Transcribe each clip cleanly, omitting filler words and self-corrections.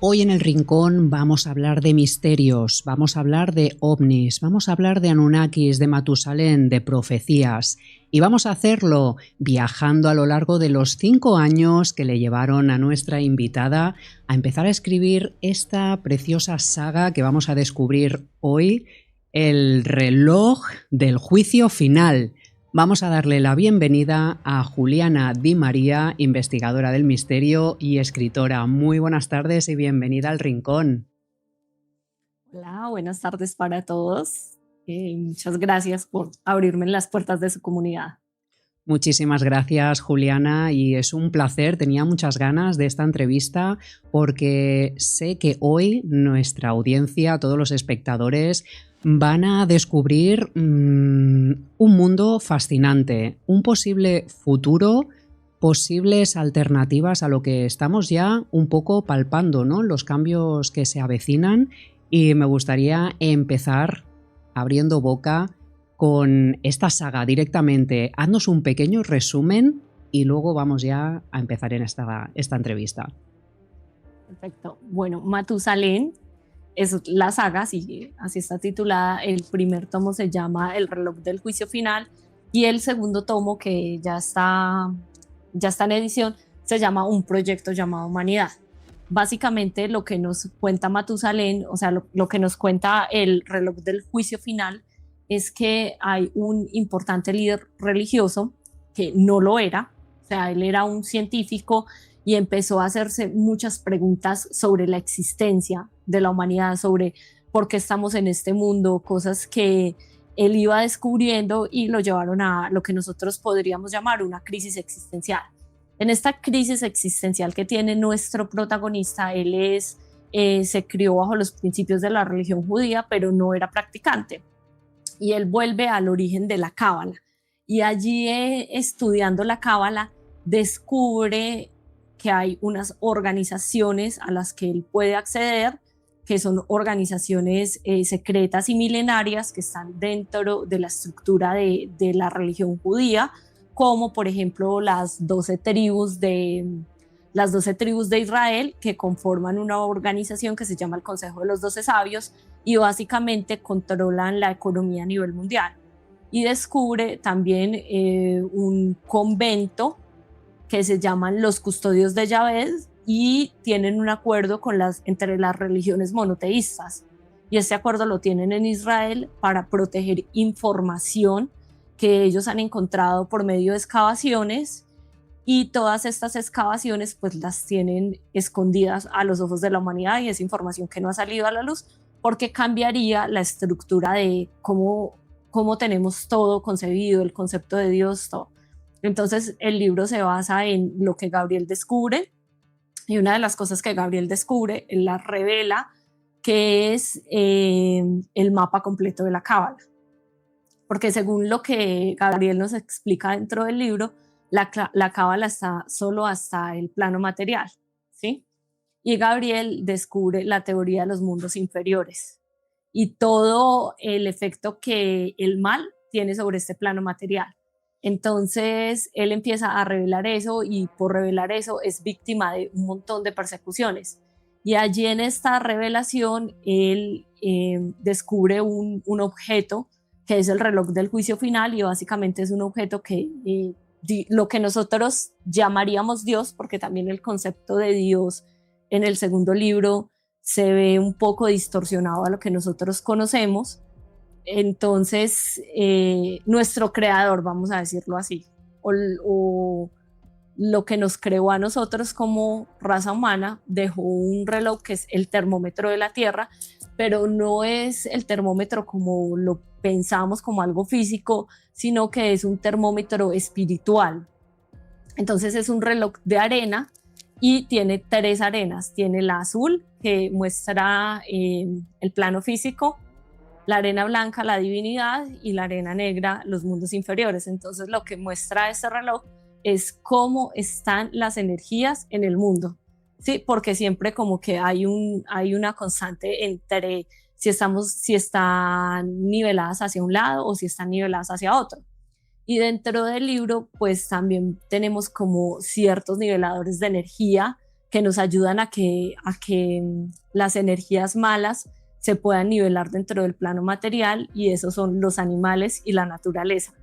Hoy en El Rincón vamos a hablar de misterios, vamos a hablar de ovnis, vamos a hablar de Anunnakis, de Matusalén, de profecías. Y vamos a hacerlo viajando a lo largo de los 5 años que le llevaron a nuestra invitada a empezar a escribir esta preciosa saga que vamos a descubrir hoy, El reloj del juicio final. Vamos a darle la bienvenida a Juliana Di María, investigadora del misterio y escritora. Muy buenas tardes y bienvenida al Rincón. Hola, buenas tardes para todos. Muchas gracias por abrirme las puertas de su comunidad. Muchísimas gracias, Juliana, y es un placer. Tenía muchas ganas de esta entrevista porque sé que hoy nuestra audiencia, todos los espectadores, van a descubrir un mundo fascinante, un posible futuro, posibles alternativas a lo que estamos ya un poco palpando, ¿no? Los cambios que se avecinan, y me gustaría empezar abriendo boca con esta saga directamente. Haznos un pequeño resumen y luego vamos ya a empezar en esta entrevista. Perfecto. Bueno, Matusalén es la saga, así está titulada. El primer tomo se llama El reloj del juicio final y el segundo tomo, que ya está en edición, se llama Un proyecto llamado Humanidad. Básicamente lo que nos cuenta Matusalén, o sea, lo que nos cuenta el reloj del juicio final, es que hay un importante líder religioso que no lo era, o sea, él era un científico y empezó a hacerse muchas preguntas sobre la existencia de la humanidad, sobre por qué estamos en este mundo, cosas que él iba descubriendo y lo llevaron a lo que nosotros podríamos llamar una crisis existencial. En esta crisis existencial que tiene nuestro protagonista, él se crió bajo los principios de la religión judía, pero no era practicante. Y él vuelve al origen de la cábala. Y allí, estudiando la cábala, descubre que hay unas organizaciones a las que él puede acceder, que son organizaciones secretas y milenarias que están dentro de la estructura de la religión judía, como por ejemplo las 12 tribus de Israel, que conforman una organización que se llama el Consejo de los 12 Sabios y básicamente controlan la economía a nivel mundial. Y descubre también un convento que se llaman los Custodios de Yahvé y tienen un acuerdo entre las religiones monoteístas. Y este acuerdo lo tienen en Israel para proteger información que ellos han encontrado por medio de excavaciones, y todas estas excavaciones pues las tienen escondidas a los ojos de la humanidad, y es información que no ha salido a la luz porque cambiaría la estructura de cómo tenemos todo concebido, el concepto de Dios, todo. Entonces el libro se basa en lo que Gabriel descubre, y una de las cosas que Gabriel descubre, él la revela, que es el mapa completo de la cábala. Porque según lo que Gabriel nos explica dentro del libro, la cábala está solo hasta el plano material, ¿sí? Y Gabriel descubre la teoría de los mundos inferiores y todo el efecto que el mal tiene sobre este plano material. Entonces él empieza a revelar eso, y por revelar eso es víctima de un montón de persecuciones. Y allí en esta revelación él descubre un objeto que es el reloj del juicio final, y básicamente es un objeto que lo que nosotros llamaríamos Dios, porque también el concepto de Dios en el segundo libro se ve un poco distorsionado a lo que nosotros conocemos. Entonces nuestro creador, vamos a decirlo así, o lo que nos creó a nosotros como raza humana, dejó un reloj que es el termómetro de la Tierra, pero no es el termómetro como lo pensamos, como algo físico, sino que es un termómetro espiritual. Entonces es un reloj de arena y tiene 3 arenas. Tiene la azul, que muestra el plano físico, la arena blanca, la divinidad, y la arena negra, los mundos inferiores. Entonces lo que muestra este reloj es cómo están las energías en el mundo, ¿sí? Porque siempre como que hay una constante entre si están niveladas hacia un lado o si están niveladas hacia otro. Y dentro del libro pues también tenemos como ciertos niveladores de energía que nos ayudan a que las energías malas se puedan nivelar dentro del plano material, y esos son los animales y la naturaleza,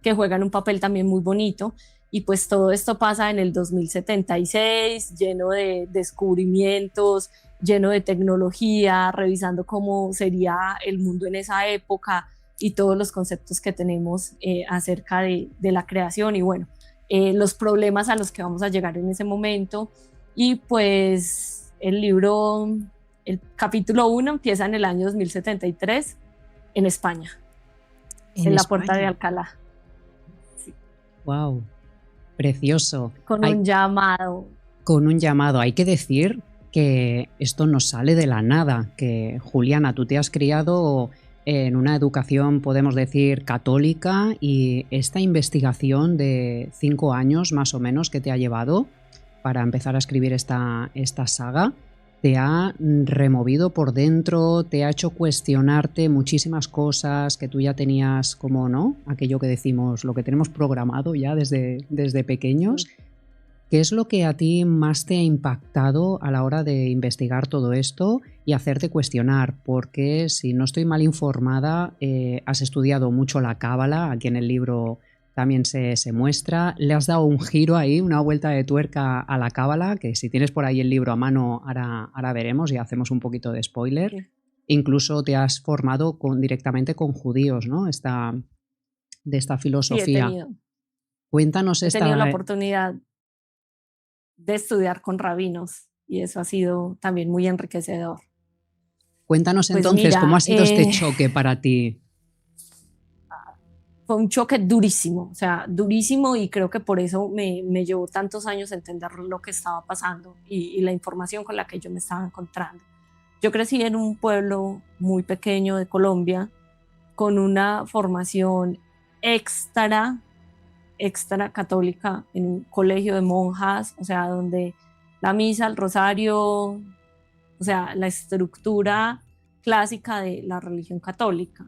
que juegan un papel también muy bonito. Y pues todo esto pasa en el 2076, lleno de descubrimientos, lleno de tecnología, revisando cómo sería el mundo en esa época y todos los conceptos que tenemos acerca de la creación y bueno, los problemas a los que vamos a llegar en ese momento. Y pues el libro, el capítulo 1 empieza en el año 2073 en España, en la Puerta de Alcalá. Sí. Wow, precioso. Con un llamado. Con un llamado. Hay que decir que esto no sale de la nada, que Juliana, tú te has criado en una educación, podemos decir, católica, y esta investigación de 5 años más o menos que te ha llevado para empezar a escribir esta saga, te ha removido por dentro, te ha hecho cuestionarte muchísimas cosas que tú ya tenías, como no, aquello que decimos, lo que tenemos programado ya desde pequeños. ¿Qué es lo que a ti más te ha impactado a la hora de investigar todo esto y hacerte cuestionar? Porque, si no estoy mal informada, has estudiado mucho la cábala, aquí en el libro también se muestra. Le has dado un giro ahí, una vuelta de tuerca a la cábala, que si tienes por ahí el libro a mano, ahora veremos y hacemos un poquito de spoiler. Sí. Incluso te has formado directamente con judíos, ¿no? De esta filosofía. Sí, Cuéntanos he tenido la oportunidad de estudiar con rabinos y eso ha sido también muy enriquecedor. Cuéntanos pues entonces, mira, ¿cómo ha sido este choque para ti? Fue un choque durísimo, o sea, durísimo, y creo que por eso me llevó tantos años entender lo que estaba pasando y la información con la que yo me estaba encontrando. Yo crecí en un pueblo muy pequeño de Colombia con una formación extra católica en un colegio de monjas, o sea, donde la misa, el rosario, o sea, la estructura clásica de la religión católica.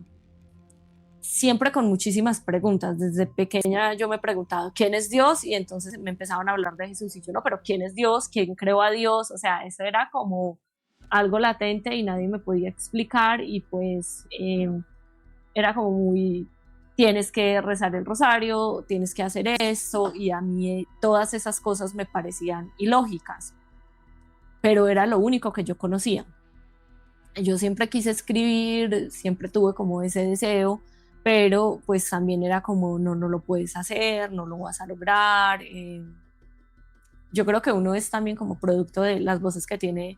Siempre con muchísimas preguntas. Desde pequeña yo me he preguntado ¿quién es Dios? Y entonces me empezaban a hablar de Jesús y yo no, pero ¿quién es Dios? ¿Quién creó a Dios? O sea, eso era como algo latente y nadie me podía explicar, y pues era como muy, tienes que rezar el rosario, tienes que hacer esto, y a mí todas esas cosas me parecían ilógicas, pero era lo único que yo conocía. Yo siempre quise escribir, siempre tuve como ese deseo, pero pues también era como no lo puedes hacer, no lo vas a lograr. Yo creo que uno es también como producto de las voces que tiene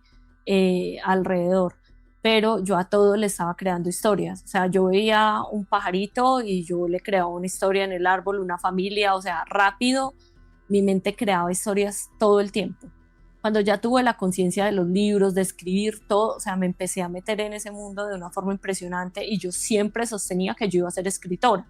alrededor, pero yo a todo le estaba creando historias. O sea, yo veía un pajarito y yo le creaba una historia en el árbol, una familia, o sea, rápido mi mente creaba historias todo el tiempo. Cuando ya tuve la conciencia de los libros, de escribir todo, o sea, me empecé a meter en ese mundo de una forma impresionante, y yo siempre sostenía que yo iba a ser escritora.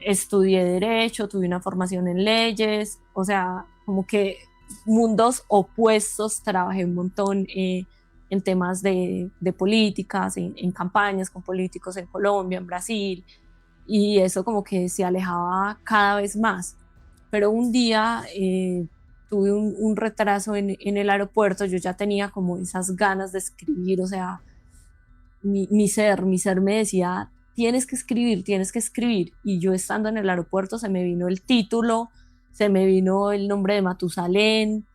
Estudié Derecho, tuve una formación en leyes, o sea, como que mundos opuestos, trabajé un montón en temas de políticas, en campañas con políticos en Colombia, en Brasil, y eso como que se alejaba cada vez más. Pero un día tuve un retraso en el aeropuerto, yo ya tenía como esas ganas de escribir, o sea, mi ser me decía, tienes que escribir, y yo estando en el aeropuerto se me vino el título, se me vino el nombre de Matusalén,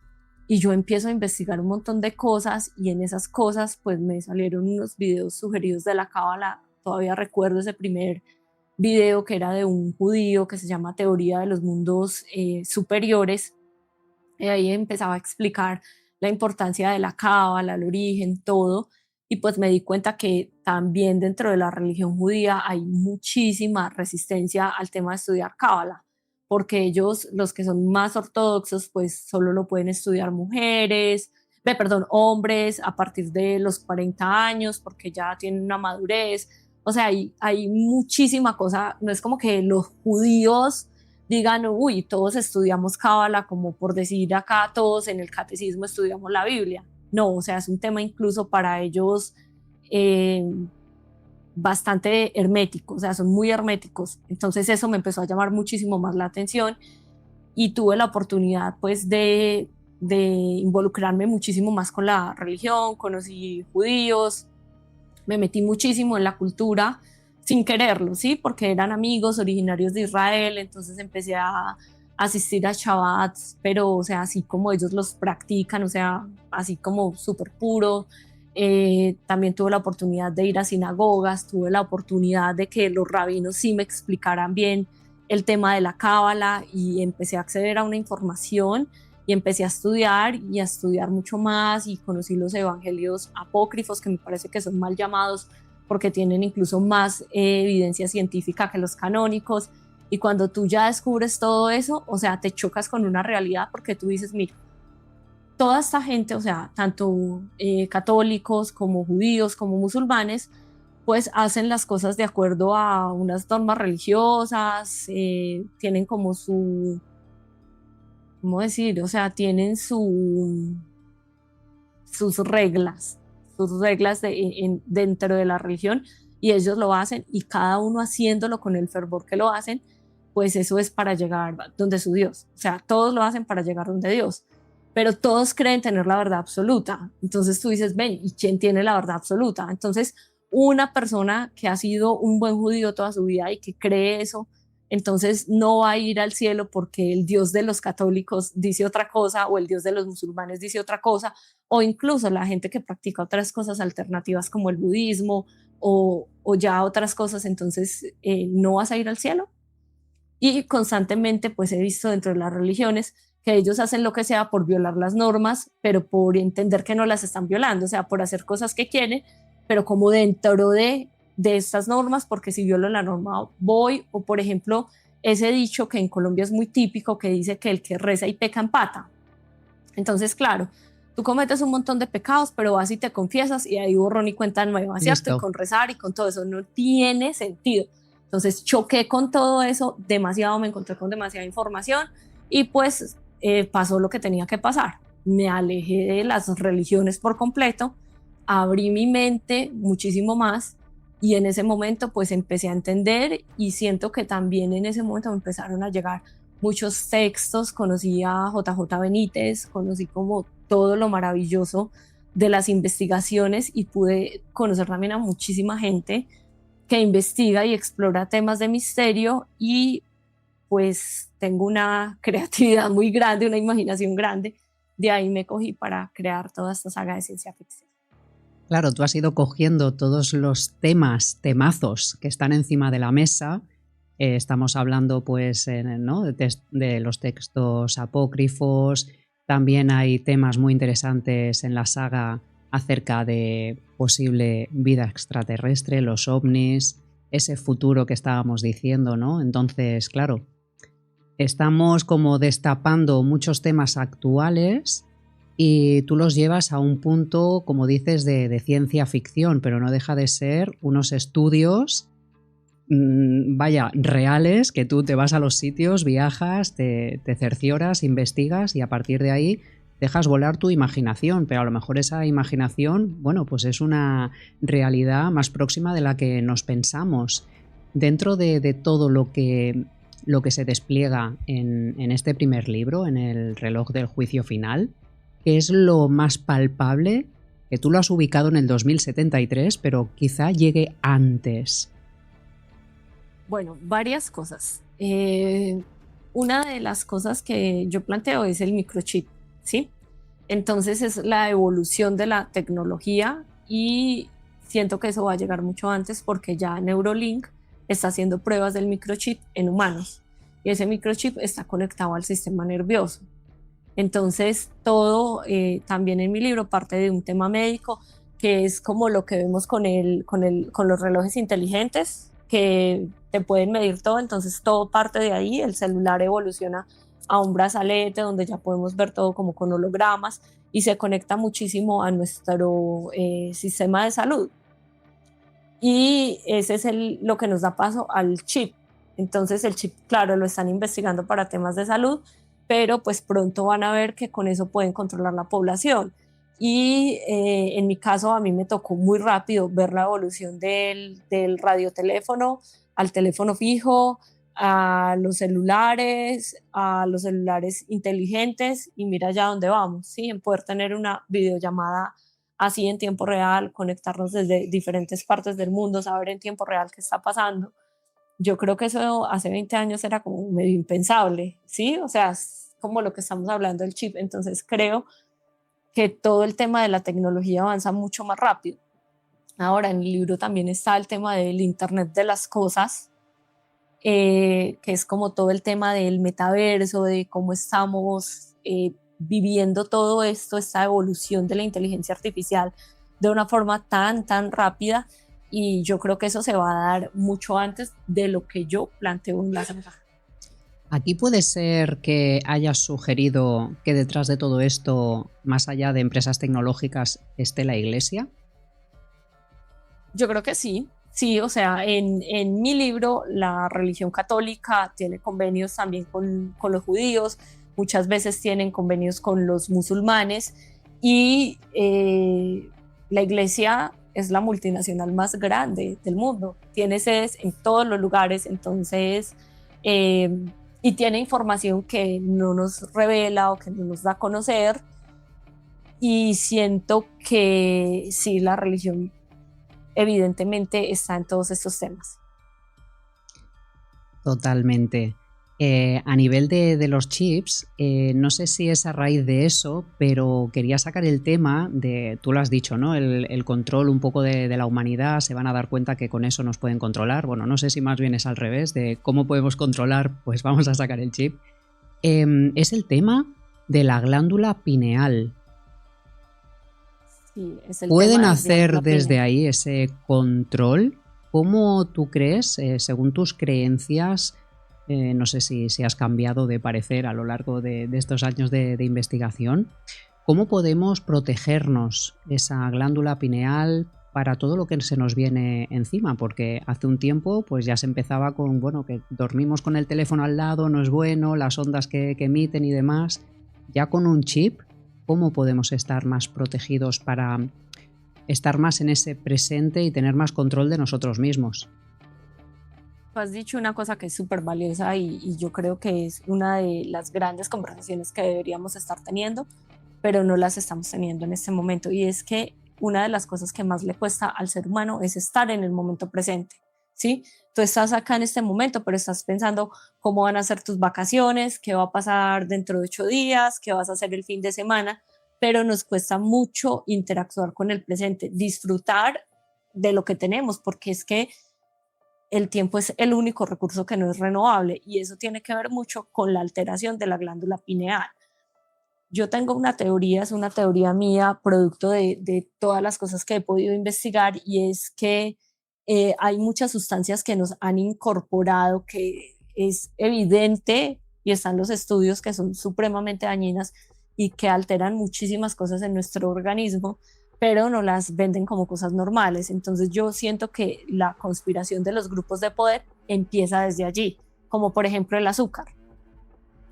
y yo empiezo a investigar un montón de cosas, y en esas cosas pues me salieron unos videos sugeridos de la cábala. Todavía recuerdo ese primer video que era de un judío que se llama Teoría de los Mundos Superiores. Ahí empezaba a explicar la importancia de la cábala, el origen, todo, y pues me di cuenta que también dentro de la religión judía hay muchísima resistencia al tema de estudiar cábala, porque ellos, los que son más ortodoxos, pues solo lo pueden estudiar hombres a partir de los 40 años, porque ya tienen una madurez. O sea, hay muchísima cosa, no es como que los judíos digan, uy, todos estudiamos cábala, como por decir acá todos en el catecismo estudiamos la Biblia. No, o sea, es un tema incluso para ellos bastante hermético, o sea, son muy herméticos. Entonces eso me empezó a llamar muchísimo más la atención, y tuve la oportunidad pues de de involucrarme muchísimo más con la religión, conocí judíos, me metí muchísimo en la cultura sin quererlo, ¿sí? Porque eran amigos originarios de Israel, entonces empecé a asistir a Shabbats, pero, o sea, así como ellos los practican, o sea, así como súper puro. También tuve la oportunidad de ir a sinagogas, tuve la oportunidad de que los rabinos sí me explicaran bien el tema de la cábala y empecé a acceder a una información y empecé a estudiar mucho más y conocí los evangelios apócrifos, que me parece que son mal llamados porque tienen incluso más evidencia científica que los canónicos. Y cuando tú ya descubres todo eso, o sea, te chocas con una realidad porque tú dices, mira, toda esta gente, o sea, tanto católicos como judíos como musulmanes, pues hacen las cosas de acuerdo a unas normas religiosas, tienen como su, ¿cómo decir? O sea, tienen sus reglas dentro de la religión y ellos lo hacen y cada uno haciéndolo con el fervor que lo hacen, pues eso es para llegar donde su Dios. O sea, todos lo hacen para llegar donde Dios, pero todos creen tener la verdad absoluta. Entonces tú dices, ven, ¿y quién tiene la verdad absoluta? Entonces, una persona que ha sido un buen judío toda su vida y que cree eso, entonces no va a ir al cielo porque el Dios de los católicos dice otra cosa o el Dios de los musulmanes dice otra cosa, o incluso la gente que practica otras cosas alternativas como el budismo o ya otras cosas, entonces no vas a ir al cielo. Y constantemente pues he visto dentro de las religiones que ellos hacen lo que sea por violar las normas, pero por entender que no las están violando, o sea, por hacer cosas que quieren, pero como dentro de estas normas, porque si violo la norma voy, o por ejemplo, ese dicho que en Colombia es muy típico que dice que el que reza y peca empata. Entonces, claro, tú cometes un montón de pecados, pero vas y te confiesas y ahí borrón y cuenta nueva, ¿cierto? Y con rezar y con todo eso no tiene sentido. Entonces choqué con todo eso demasiado, me encontré con demasiada información y pues pasó lo que tenía que pasar. Me alejé de las religiones por completo, abrí mi mente muchísimo más y en ese momento pues empecé a entender y siento que también en ese momento me empezaron a llegar muchos textos, conocí a JJ Benítez, conocí como todo lo maravilloso de las investigaciones y pude conocer también a muchísima gente que investiga y explora temas de misterio y pues tengo una creatividad muy grande, una imaginación grande. De ahí me cogí para crear toda esta saga de ciencia ficción. Claro, tú has ido cogiendo todos los temazos que están encima de la mesa. Estamos hablando pues ¿no? de los textos apócrifos. También hay temas muy interesantes en la saga acerca de posible vida extraterrestre, los ovnis, ese futuro que estábamos diciendo, ¿no? Entonces, claro, estamos como destapando muchos temas actuales y tú los llevas a un punto, como dices, de ciencia ficción, pero no deja de ser unos estudios, vaya, reales, que tú te vas a los sitios, viajas, te cercioras, investigas y a partir de ahí dejas volar tu imaginación, pero a lo mejor esa imaginación, bueno, pues es una realidad más próxima de la que nos pensamos. Dentro de todo lo que se despliega en este primer libro, en el reloj del juicio final, ¿qué es lo más palpable? Que tú lo has ubicado en el 2073, pero quizá llegue antes. Bueno, varias cosas. Una de las cosas que yo planteo es el microchip, ¿sí? Entonces es la evolución de la tecnología y siento que eso va a llegar mucho antes porque ya Neuralink está haciendo pruebas del microchip en humanos y ese microchip está conectado al sistema nervioso. Entonces todo, también en mi libro, parte de un tema médico que es como lo que vemos con los relojes inteligentes que te pueden medir todo, entonces todo parte de ahí, el celular evoluciona a un brazalete donde ya podemos ver todo como con hologramas y se conecta muchísimo a nuestro sistema de salud. Y ese es lo que nos da paso al chip. Entonces el chip, claro, lo están investigando para temas de salud, pero pues pronto van a ver que con eso pueden controlar la población. Y en mi caso a mí me tocó muy rápido ver la evolución del radioteléfono al teléfono fijo, a los celulares inteligentes, y mira ya dónde vamos, ¿sí? En poder tener una videollamada así en tiempo real, conectarnos desde diferentes partes del mundo, saber en tiempo real qué está pasando. Yo creo que eso hace 20 años era como medio impensable, ¿sí? O sea, es como lo que estamos hablando del chip. Entonces creo que todo el tema de la tecnología avanza mucho más rápido. Ahora, en el libro también está el tema del Internet de las cosas, que es como todo el tema del metaverso, de cómo estamos viviendo todo esto, esta evolución de la inteligencia artificial de una forma tan rápida, y yo creo que eso se va a dar mucho antes de lo que yo planteo en la saga. Aquí puede ser que hayas sugerido que detrás de todo esto, más allá de empresas tecnológicas, esté la Iglesia. Yo creo que sí. Sí, o sea, en mi libro la religión católica tiene convenios también con los judíos, muchas veces tienen convenios con los musulmanes, y la iglesia es la multinacional más grande del mundo, tiene sedes en todos los lugares, entonces, y tiene información que no nos revela o que no nos da a conocer, y siento que sí, la religión evidentemente está en todos estos temas. Totalmente. A nivel de los chips, no sé si es a raíz de eso, pero quería sacar el tema de, tú lo has dicho, ¿no? El control un poco de la humanidad, se van a dar cuenta que con eso nos pueden controlar. Bueno, no sé si más bien es al revés, de cómo podemos controlar, pues vamos a sacar el chip. Es el tema de la glándula pineal. Sí, es el ¿Pueden tema hacer desde ahí ese control? ¿Cómo tú crees, según tus creencias, no sé si has cambiado de parecer a lo largo de estos años de investigación, cómo podemos protegernos esa glándula pineal para todo lo que se nos viene encima? Porque hace un tiempo pues ya se empezaba con, bueno, que dormimos con el teléfono al lado, no es bueno, las ondas que emiten y demás. Ya con un chip, ¿cómo podemos estar más protegidos para estar más en ese presente y tener más control de nosotros mismos? Has dicho una cosa que es súper valiosa, y yo creo que es una de las grandes conversaciones que deberíamos estar teniendo, pero no las estamos teniendo en este momento, y es que una de las cosas que más le cuesta al ser humano es estar en el momento presente, ¿sí? Tú estás acá en este momento, pero estás pensando cómo van a ser tus vacaciones, qué va a pasar dentro de 8 días, qué vas a hacer el fin de semana, pero nos cuesta mucho interactuar con el presente, disfrutar de lo que tenemos, porque es que el tiempo es el único recurso que no es renovable, y eso tiene que ver mucho con la alteración de la glándula pineal. Yo tengo una teoría, es una teoría mía, producto de todas las cosas que he podido investigar, y es que hay muchas sustancias que nos han incorporado, que es evidente, y están los estudios, que son supremamente dañinas y que alteran muchísimas cosas en nuestro organismo, pero no las venden como cosas normales. Entonces yo siento que la conspiración de los grupos de poder empieza desde allí, como por ejemplo el azúcar.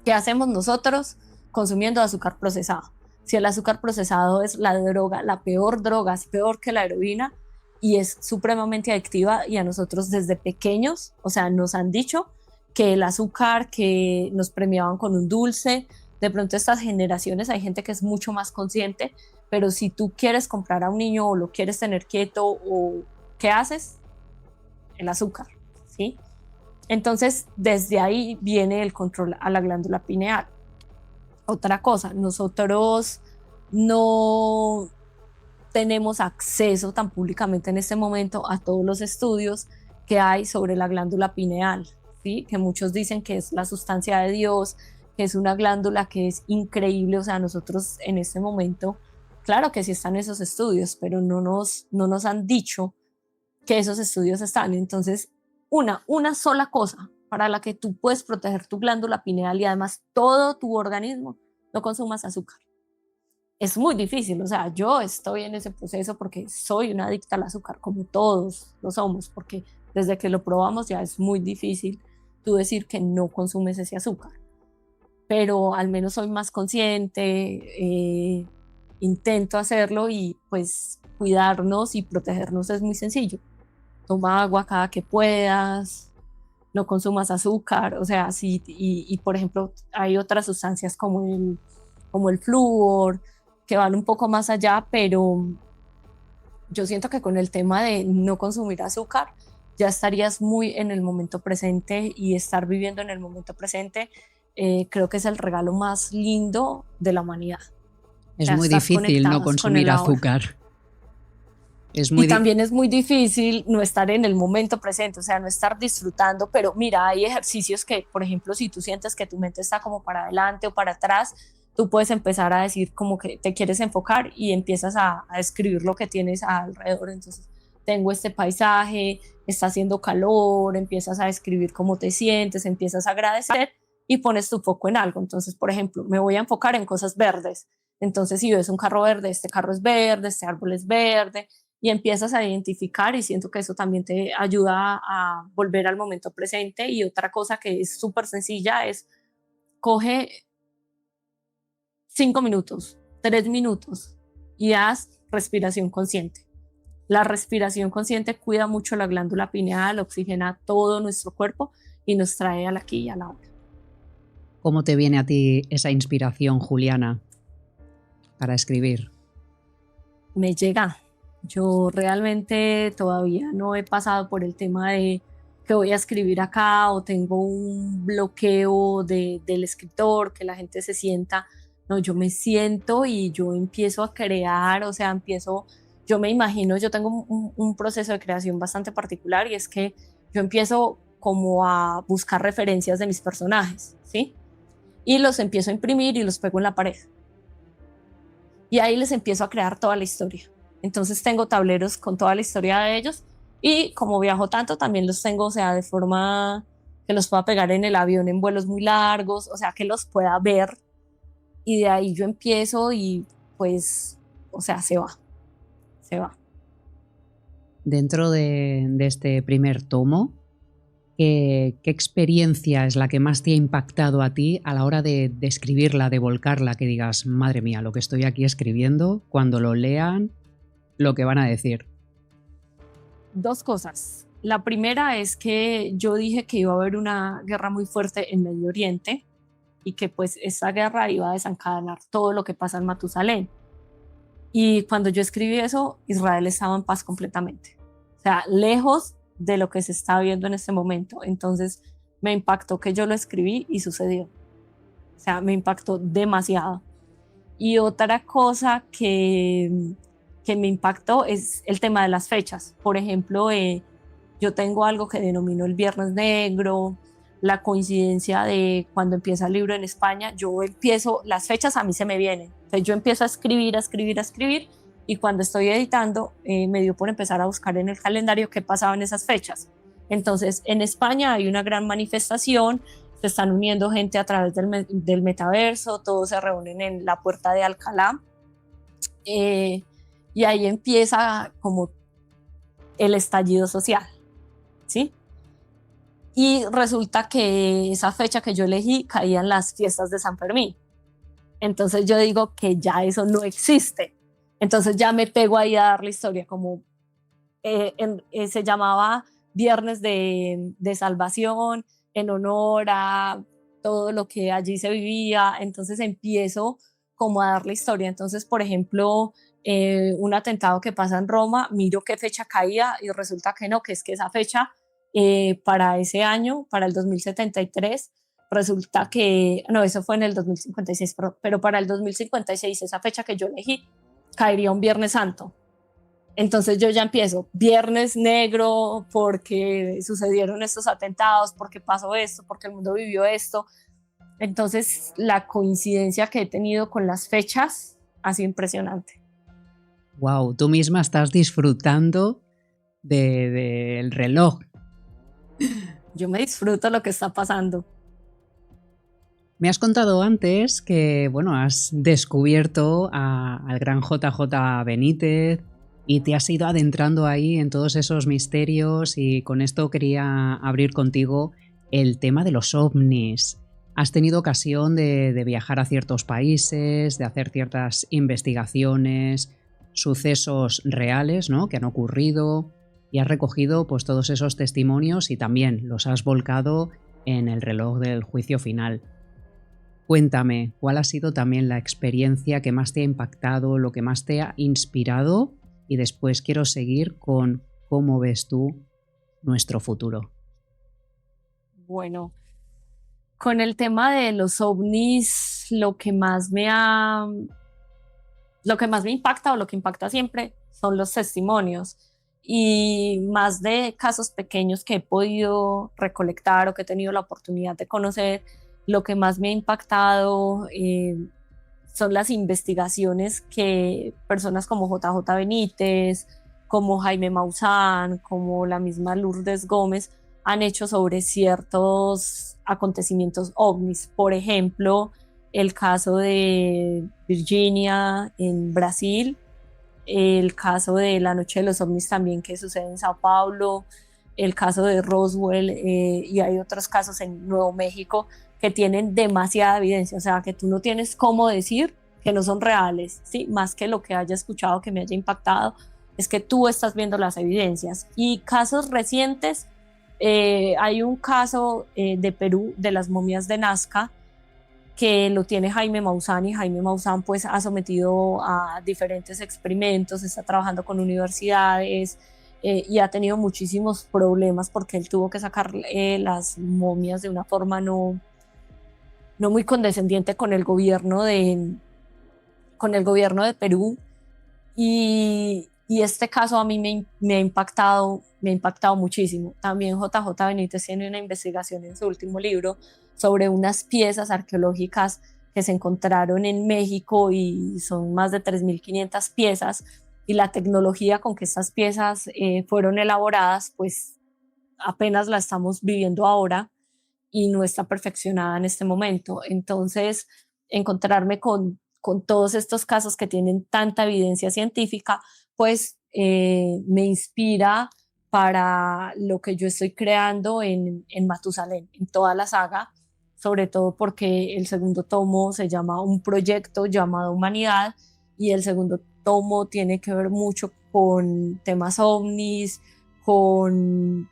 ¿Qué hacemos nosotros consumiendo azúcar procesado? Si el azúcar procesado es la droga, la peor droga, es peor que la heroína, y es supremamente adictiva, y a nosotros desde pequeños, o sea, nos han dicho que el azúcar, que nos premiaban con un dulce. De pronto estas generaciones hay gente que es mucho más consciente, pero si tú quieres comprar a un niño o lo quieres tener quieto, o ¿qué haces? El azúcar, ¿sí? Entonces, desde ahí viene el control a la glándula pineal. Otra cosa, nosotros no tenemos acceso tan públicamente en este momento a todos los estudios que hay sobre la glándula pineal, ¿sí? Que muchos dicen que es la sustancia de Dios, que es una glándula que es increíble. O sea, nosotros en este momento, claro que sí están esos estudios, pero no nos han dicho que esos estudios están. Entonces, una sola cosa para la que tú puedes proteger tu glándula pineal y además todo tu organismo: no consumas azúcar. Es muy difícil, o sea, yo estoy en ese proceso porque soy una adicta al azúcar, como todos lo somos, porque desde que lo probamos ya es muy difícil tú decir que no consumes ese azúcar. Pero al menos soy más consciente, intento hacerlo, y pues cuidarnos y protegernos es muy sencillo. Toma agua cada que puedas, no consumas azúcar, o sea, sí, y por ejemplo hay otras sustancias como el flúor, que van un poco más allá, pero yo siento que con el tema de no consumir azúcar, ya estarías muy en el momento presente y estar viviendo en el momento presente, creo que es el regalo más lindo de la humanidad. Es O sea, muy estás difícil no conectadas con consumir el ahora. azúcar. Y también es muy difícil no estar en el momento presente, o sea, no estar disfrutando, pero mira, hay ejercicios que, por ejemplo, si tú sientes que tu mente está como para adelante o para atrás, tú puedes empezar a decir como que te quieres enfocar y empiezas a escribir lo que tienes alrededor. Entonces, tengo este paisaje, está haciendo calor, empiezas a escribir cómo te sientes, empiezas a agradecer y pones tu foco en algo. Entonces, por ejemplo, me voy a enfocar en cosas verdes. Entonces, si ves un carro verde, este carro es verde, este árbol es verde, y empiezas a identificar, y siento que eso también te ayuda a volver al momento presente. Y otra cosa que es súper sencilla es coge 5 minutos, 3 minutos y haz respiración consciente. La respiración consciente cuida mucho la glándula pineal, oxigena todo nuestro cuerpo y nos trae al aquí y a la hora. ¿Cómo te viene a ti esa inspiración, Juliana, para escribir? Me llega. Yo realmente todavía no he pasado por el tema de que voy a escribir acá o tengo un bloqueo del escritor, que la gente se sienta. No, yo me siento y yo empiezo a crear, o sea, yo me imagino, yo tengo un proceso de creación bastante particular, y es que yo empiezo como a buscar referencias de mis personajes, ¿sí? Y los empiezo a imprimir y los pego en la pared. Y ahí les empiezo a crear toda la historia. Entonces tengo tableros con toda la historia de ellos, y como viajo tanto también los tengo, o sea, de forma que los pueda pegar en el avión en vuelos muy largos, o sea, que los pueda ver, y de ahí yo empiezo y pues, o sea, se va. Dentro de este primer tomo, ¿qué experiencia es la que más te ha impactado a ti a la hora de escribirla, de volcarla, que digas, madre mía, lo que estoy aquí escribiendo, cuando lo lean, lo que van a decir? Dos cosas. La primera es que yo dije que iba a haber una guerra muy fuerte en Medio Oriente y que pues esa guerra iba a desencadenar todo lo que pasa en Matusalén. Y cuando yo escribí eso, Israel estaba en paz completamente. O sea, lejos de lo que se está viendo en este momento. Entonces me impactó que yo lo escribí y sucedió. O sea, me impactó demasiado. Y otra cosa que me impactó es el tema de las fechas. Por ejemplo, yo tengo algo que denomino el Viernes Negro, la coincidencia de cuando empieza el libro en España. Yo empiezo, las fechas a mí se me vienen. Entonces yo empiezo a escribir, y cuando estoy editando me dio por empezar a buscar en el calendario qué pasaba en esas fechas. Entonces en España hay una gran manifestación, se están uniendo gente a través del metaverso, todos se reúnen en la Puerta de Alcalá, y ahí empieza como el estallido social, ¿sí? Y resulta que esa fecha que yo elegí caían las fiestas de San Fermín. Entonces yo digo que ya eso no existe. Entonces ya me pego ahí a dar la historia, como se llamaba Viernes de Salvación, en honor a todo lo que allí se vivía. Entonces empiezo como a dar la historia. Entonces, por ejemplo, un atentado que pasa en Roma, miro qué fecha caía y resulta que no, que es que esa fecha para ese año, para el 2073, resulta que, no, eso fue en el 2056, pero para el 2056, esa fecha que yo elegí, caería un Viernes Santo. Entonces yo ya empiezo, Viernes Negro, porque sucedieron estos atentados, porque pasó esto, porque el mundo vivió esto. Entonces la coincidencia que he tenido con las fechas ha sido impresionante. Wow, tú misma estás disfrutando del reloj. Yo me disfruto lo que está pasando. Me has contado antes que, bueno, has descubierto al gran JJ Benítez y te has ido adentrando ahí en todos esos misterios, y con esto quería abrir contigo el tema de los ovnis. Has tenido ocasión de viajar a ciertos países, de hacer ciertas investigaciones, sucesos reales, ¿no?, que han ocurrido. y has recogido pues todos esos testimonios y también los has volcado en el reloj del juicio final. Cuéntame, ¿cuál ha sido también la experiencia que más te ha impactado, lo que más te ha inspirado? Y después quiero seguir con cómo ves tú nuestro futuro. Bueno, con el tema de los ovnis, lo que más me impacta o lo que impacta siempre son los testimonios, y más de casos pequeños que he podido recolectar o que he tenido la oportunidad de conocer. Lo que más me ha impactado son las investigaciones que personas como JJ Benítez, como Jaime Maussan, como la misma Lourdes Gómez han hecho sobre ciertos acontecimientos ovnis. Por ejemplo, el caso de Virginia en Brasil, el caso de la Noche de los OVNIs también que sucede en Sao Paulo, el caso de Roswell, y hay otros casos en Nuevo México que tienen demasiada evidencia, o sea, que tú no tienes cómo decir que no son reales, ¿sí? Más que lo que haya escuchado que me haya impactado, es que tú estás viendo las evidencias. Y casos recientes, hay un caso de Perú, de las momias de Nazca, que lo tiene Jaime Maussan, y Jaime Maussan pues ha sometido a diferentes experimentos, está trabajando con universidades, y ha tenido muchísimos problemas porque él tuvo que sacar las momias de una forma no muy condescendiente con el gobierno de Perú. Y este caso a mí me ha impactado muchísimo. También JJ Benítez tiene una investigación en su último libro sobre unas piezas arqueológicas que se encontraron en México, y son más de 3.500 piezas, y la tecnología con que estas piezas fueron elaboradas pues apenas la estamos viviendo ahora y no está perfeccionada en este momento. Entonces, encontrarme con todos estos casos que tienen tanta evidencia científica, pues me inspira para lo que yo estoy creando en Matusalén, en toda la saga, sobre todo porque el segundo tomo se llama Un proyecto llamado Humanidad, y el segundo tomo tiene que ver mucho con temas ovnis, con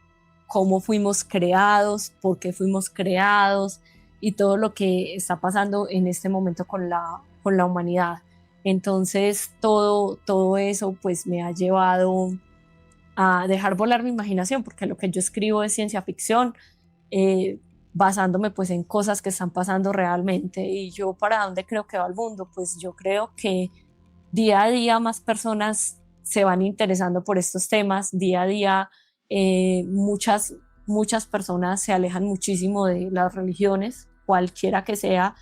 cómo fuimos creados, por qué fuimos creados, y todo lo que está pasando en este momento con la humanidad. Entonces todo eso pues me ha llevado a dejar volar mi imaginación, porque lo que yo escribo es ciencia ficción, basándome pues en cosas que están pasando realmente. Y yo, ¿para dónde creo que va el mundo? Pues yo creo que día a día más personas se van interesando por estos temas, día a día muchas personas se alejan muchísimo de las religiones, cualquiera que sea,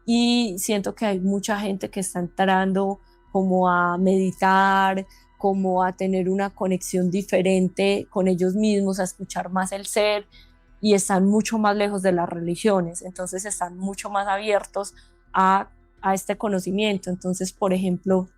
y siento que hay mucha gente que está entrando como a meditar, como a tener una conexión diferente con ellos mismos, a escuchar más el ser, y están mucho más lejos de las religiones, entonces están mucho más abiertos a este conocimiento. Entonces, por ejemplo,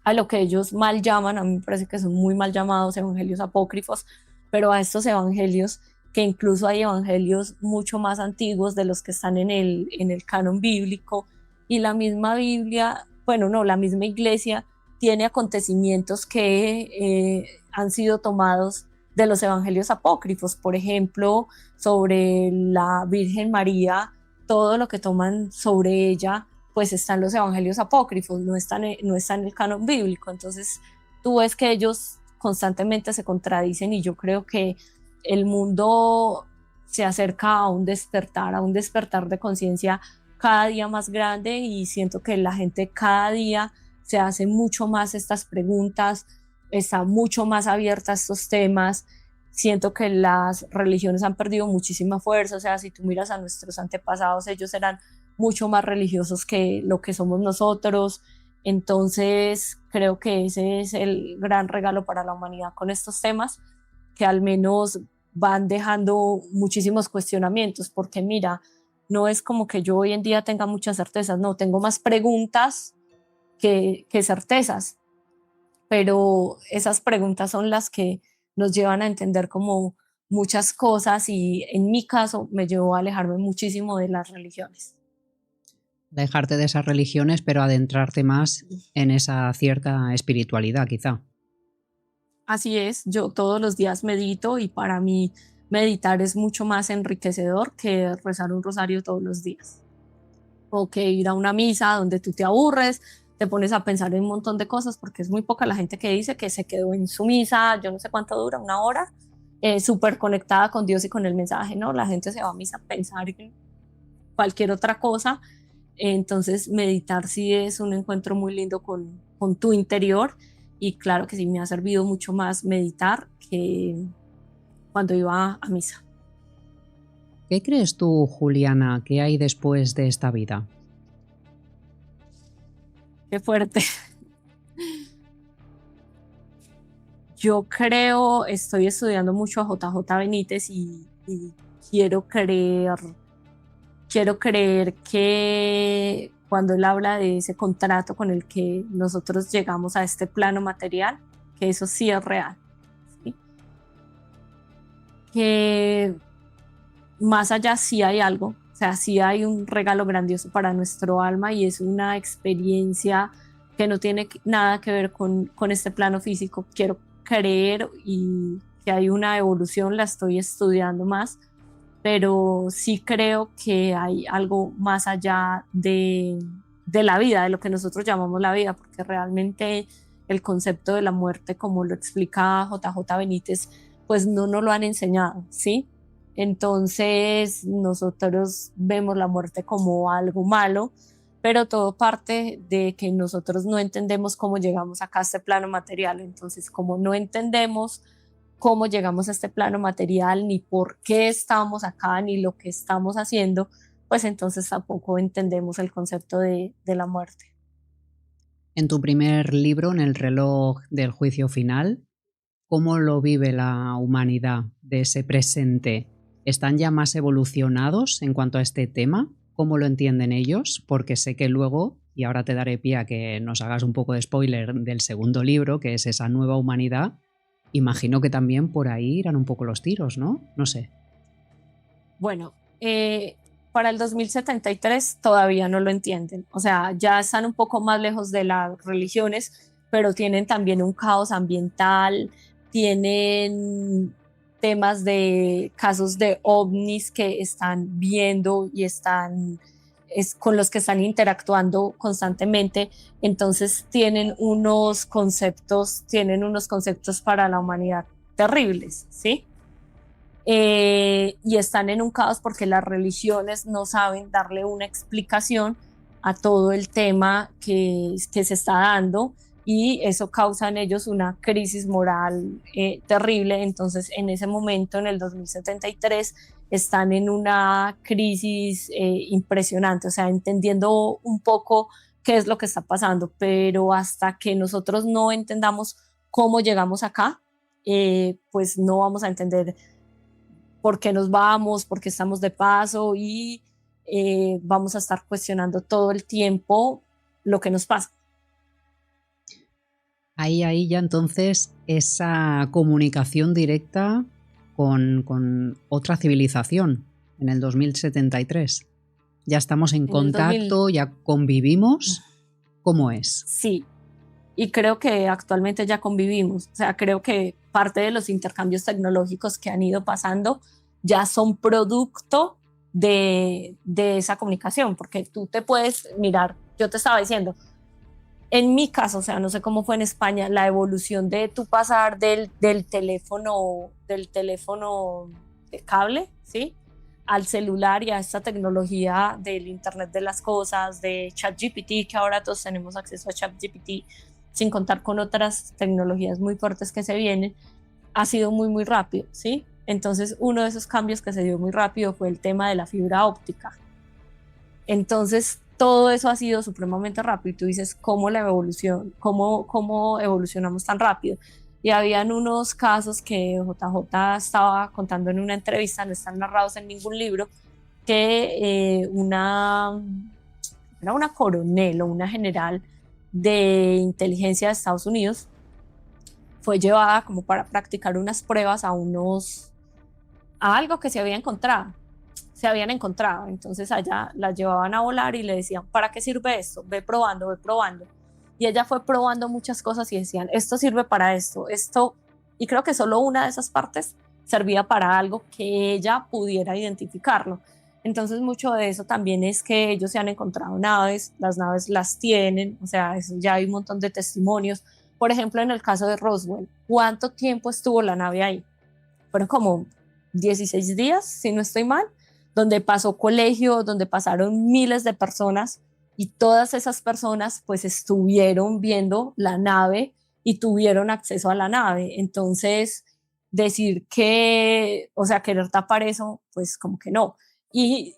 a lo que ellos mal llaman, a mí me parece que son muy mal llamados evangelios apócrifos, pero a estos evangelios, que incluso hay evangelios mucho más antiguos de los que están en el canon bíblico, y la misma Biblia, bueno, no, la misma iglesia tiene acontecimientos que han sido tomados de los evangelios apócrifos. Por ejemplo, sobre la Virgen María, todo lo que toman sobre ella pues están los evangelios apócrifos, no está en el canon bíblico. Entonces tú ves que ellos constantemente se contradicen, y yo creo que el mundo se acerca a un despertar de conciencia cada día más grande, y siento que la gente cada día se hace mucho más estas preguntas, está mucho más abierta a estos temas. Siento que las religiones han perdido muchísima fuerza, o sea, si tú miras a nuestros antepasados, ellos eran mucho más religiosos que lo que somos nosotros. Entonces creo que ese es el gran regalo para la humanidad con estos temas, que al menos van dejando muchísimos cuestionamientos, porque mira, no es como que yo hoy en día tenga muchas certezas, no, tengo más preguntas que certezas, pero esas preguntas son las que nos llevan a entender como muchas cosas, y en mi caso me llevó a alejarme muchísimo de las religiones. Dejarte de esas religiones, pero adentrarte más en esa cierta espiritualidad, quizá. Así es, yo todos los días medito y para mí meditar es mucho más enriquecedor que rezar un rosario todos los días. O que ir a una misa donde tú te aburres, te pones a pensar en un montón de cosas, porque es muy poca la gente que dice que se quedó en su misa, yo no sé cuánto dura, una hora, súper conectada con Dios y con el mensaje, ¿no? La gente se va a misa a pensar en cualquier otra cosa. Entonces, meditar sí es un encuentro muy lindo con tu interior y claro que sí me ha servido mucho más meditar que cuando iba a misa. ¿Qué crees tú, Juliana, que hay después de esta vida? Qué fuerte. Yo creo, estoy estudiando mucho a JJ Benítez y quiero creer, quiero creer que cuando él habla de ese contrato con el que nosotros llegamos a este plano material, que eso sí es real, ¿sí? Que más allá sí hay algo, o sea, sí hay un regalo grandioso para nuestro alma y es una experiencia que no tiene nada que ver con este plano físico. Quiero creer y que hay una evolución, la estoy estudiando más, pero sí creo que hay algo más allá de la vida, de lo que nosotros llamamos la vida, porque realmente el concepto de la muerte, como lo explica JJ Benítez, pues no nos lo han enseñado, ¿sí? Entonces nosotros vemos la muerte como algo malo, pero todo parte de que nosotros no entendemos cómo llegamos acá a este plano material. Entonces, como no entendemos cómo llegamos a este plano material, ni por qué estamos acá, ni lo que estamos haciendo, pues entonces tampoco entendemos el concepto de la muerte. En tu primer libro, en el reloj del juicio final, ¿cómo lo vive la humanidad de ese presente? ¿Están ya más evolucionados en cuanto a este tema? ¿Cómo lo entienden ellos? Porque sé que luego, y ahora te daré pie a que nos hagas un poco de spoiler del segundo libro, que es esa nueva humanidad, imagino que también por ahí irán un poco los tiros, ¿no? No sé. Bueno, para el 2073 todavía no lo entienden. O sea, ya están un poco más lejos de las religiones, pero tienen también un caos ambiental, tienen temas de casos de ovnis que están viendo y con los que están interactuando constantemente. Entonces tienen unos conceptos para la humanidad terribles, ¿sí? Y están en un caos porque las religiones no saben darle una explicación a todo el tema que se está dando y eso causa en ellos una crisis moral terrible. Entonces, en ese momento, en el 2073, están en una crisis impresionante, o sea, entendiendo un poco qué es lo que está pasando, pero hasta que nosotros no entendamos cómo llegamos acá, pues no vamos a entender por qué nos vamos, por qué estamos de paso y vamos a estar cuestionando todo el tiempo lo que nos pasa. Ahí ya entonces esa comunicación directa con otra civilización en el 2073. Ya estamos en En el 2000, contacto, ya convivimos. ¿Cómo es? sí, y creo que actualmente ya convivimos. O sea, creo que parte de los intercambios tecnológicos que han ido pasando ya son producto de esa comunicación, porque tú te puedes mirar, yo te estaba diciendo, en mi caso, o sea, no sé cómo fue en España, la evolución de tu pasar del teléfono de cable, ¿sí? Al celular y a esta tecnología del Internet de las cosas, de ChatGPT, que ahora todos tenemos acceso a ChatGPT, sin contar con otras tecnologías muy fuertes que se vienen, ha sido muy, muy rápido, ¿sí? Entonces, uno de esos cambios que se dio muy rápido fue el tema de la fibra óptica. Entonces, todo eso ha sido supremamente rápido y tú dices, ¿cómo evolucionamos tan rápido? Y habían unos casos que JJ estaba contando en una entrevista, no están narrados en ningún libro, que era una coronel o una general de inteligencia de Estados Unidos fue llevada como para practicar unas pruebas a algo que se habían encontrado. Entonces allá la llevaban a volar y le decían, ¿para qué sirve esto? Ve probando, ve probando. Y ella fue probando muchas cosas y decían, esto sirve para esto Y creo que solo una de esas partes servía para algo que ella pudiera identificarlo. Entonces mucho de eso también es que ellos se han encontrado naves, las naves las tienen, o sea, eso ya hay un montón de testimonios. Por ejemplo, en el caso de Roswell, ¿cuánto tiempo estuvo la nave ahí? Fueron como 16 días, si no estoy mal, donde pasó colegio, donde pasaron miles de personas y todas esas personas pues estuvieron viendo la nave y tuvieron acceso a la nave. Entonces, decir que, o sea, querer tapar eso, pues como que no. Y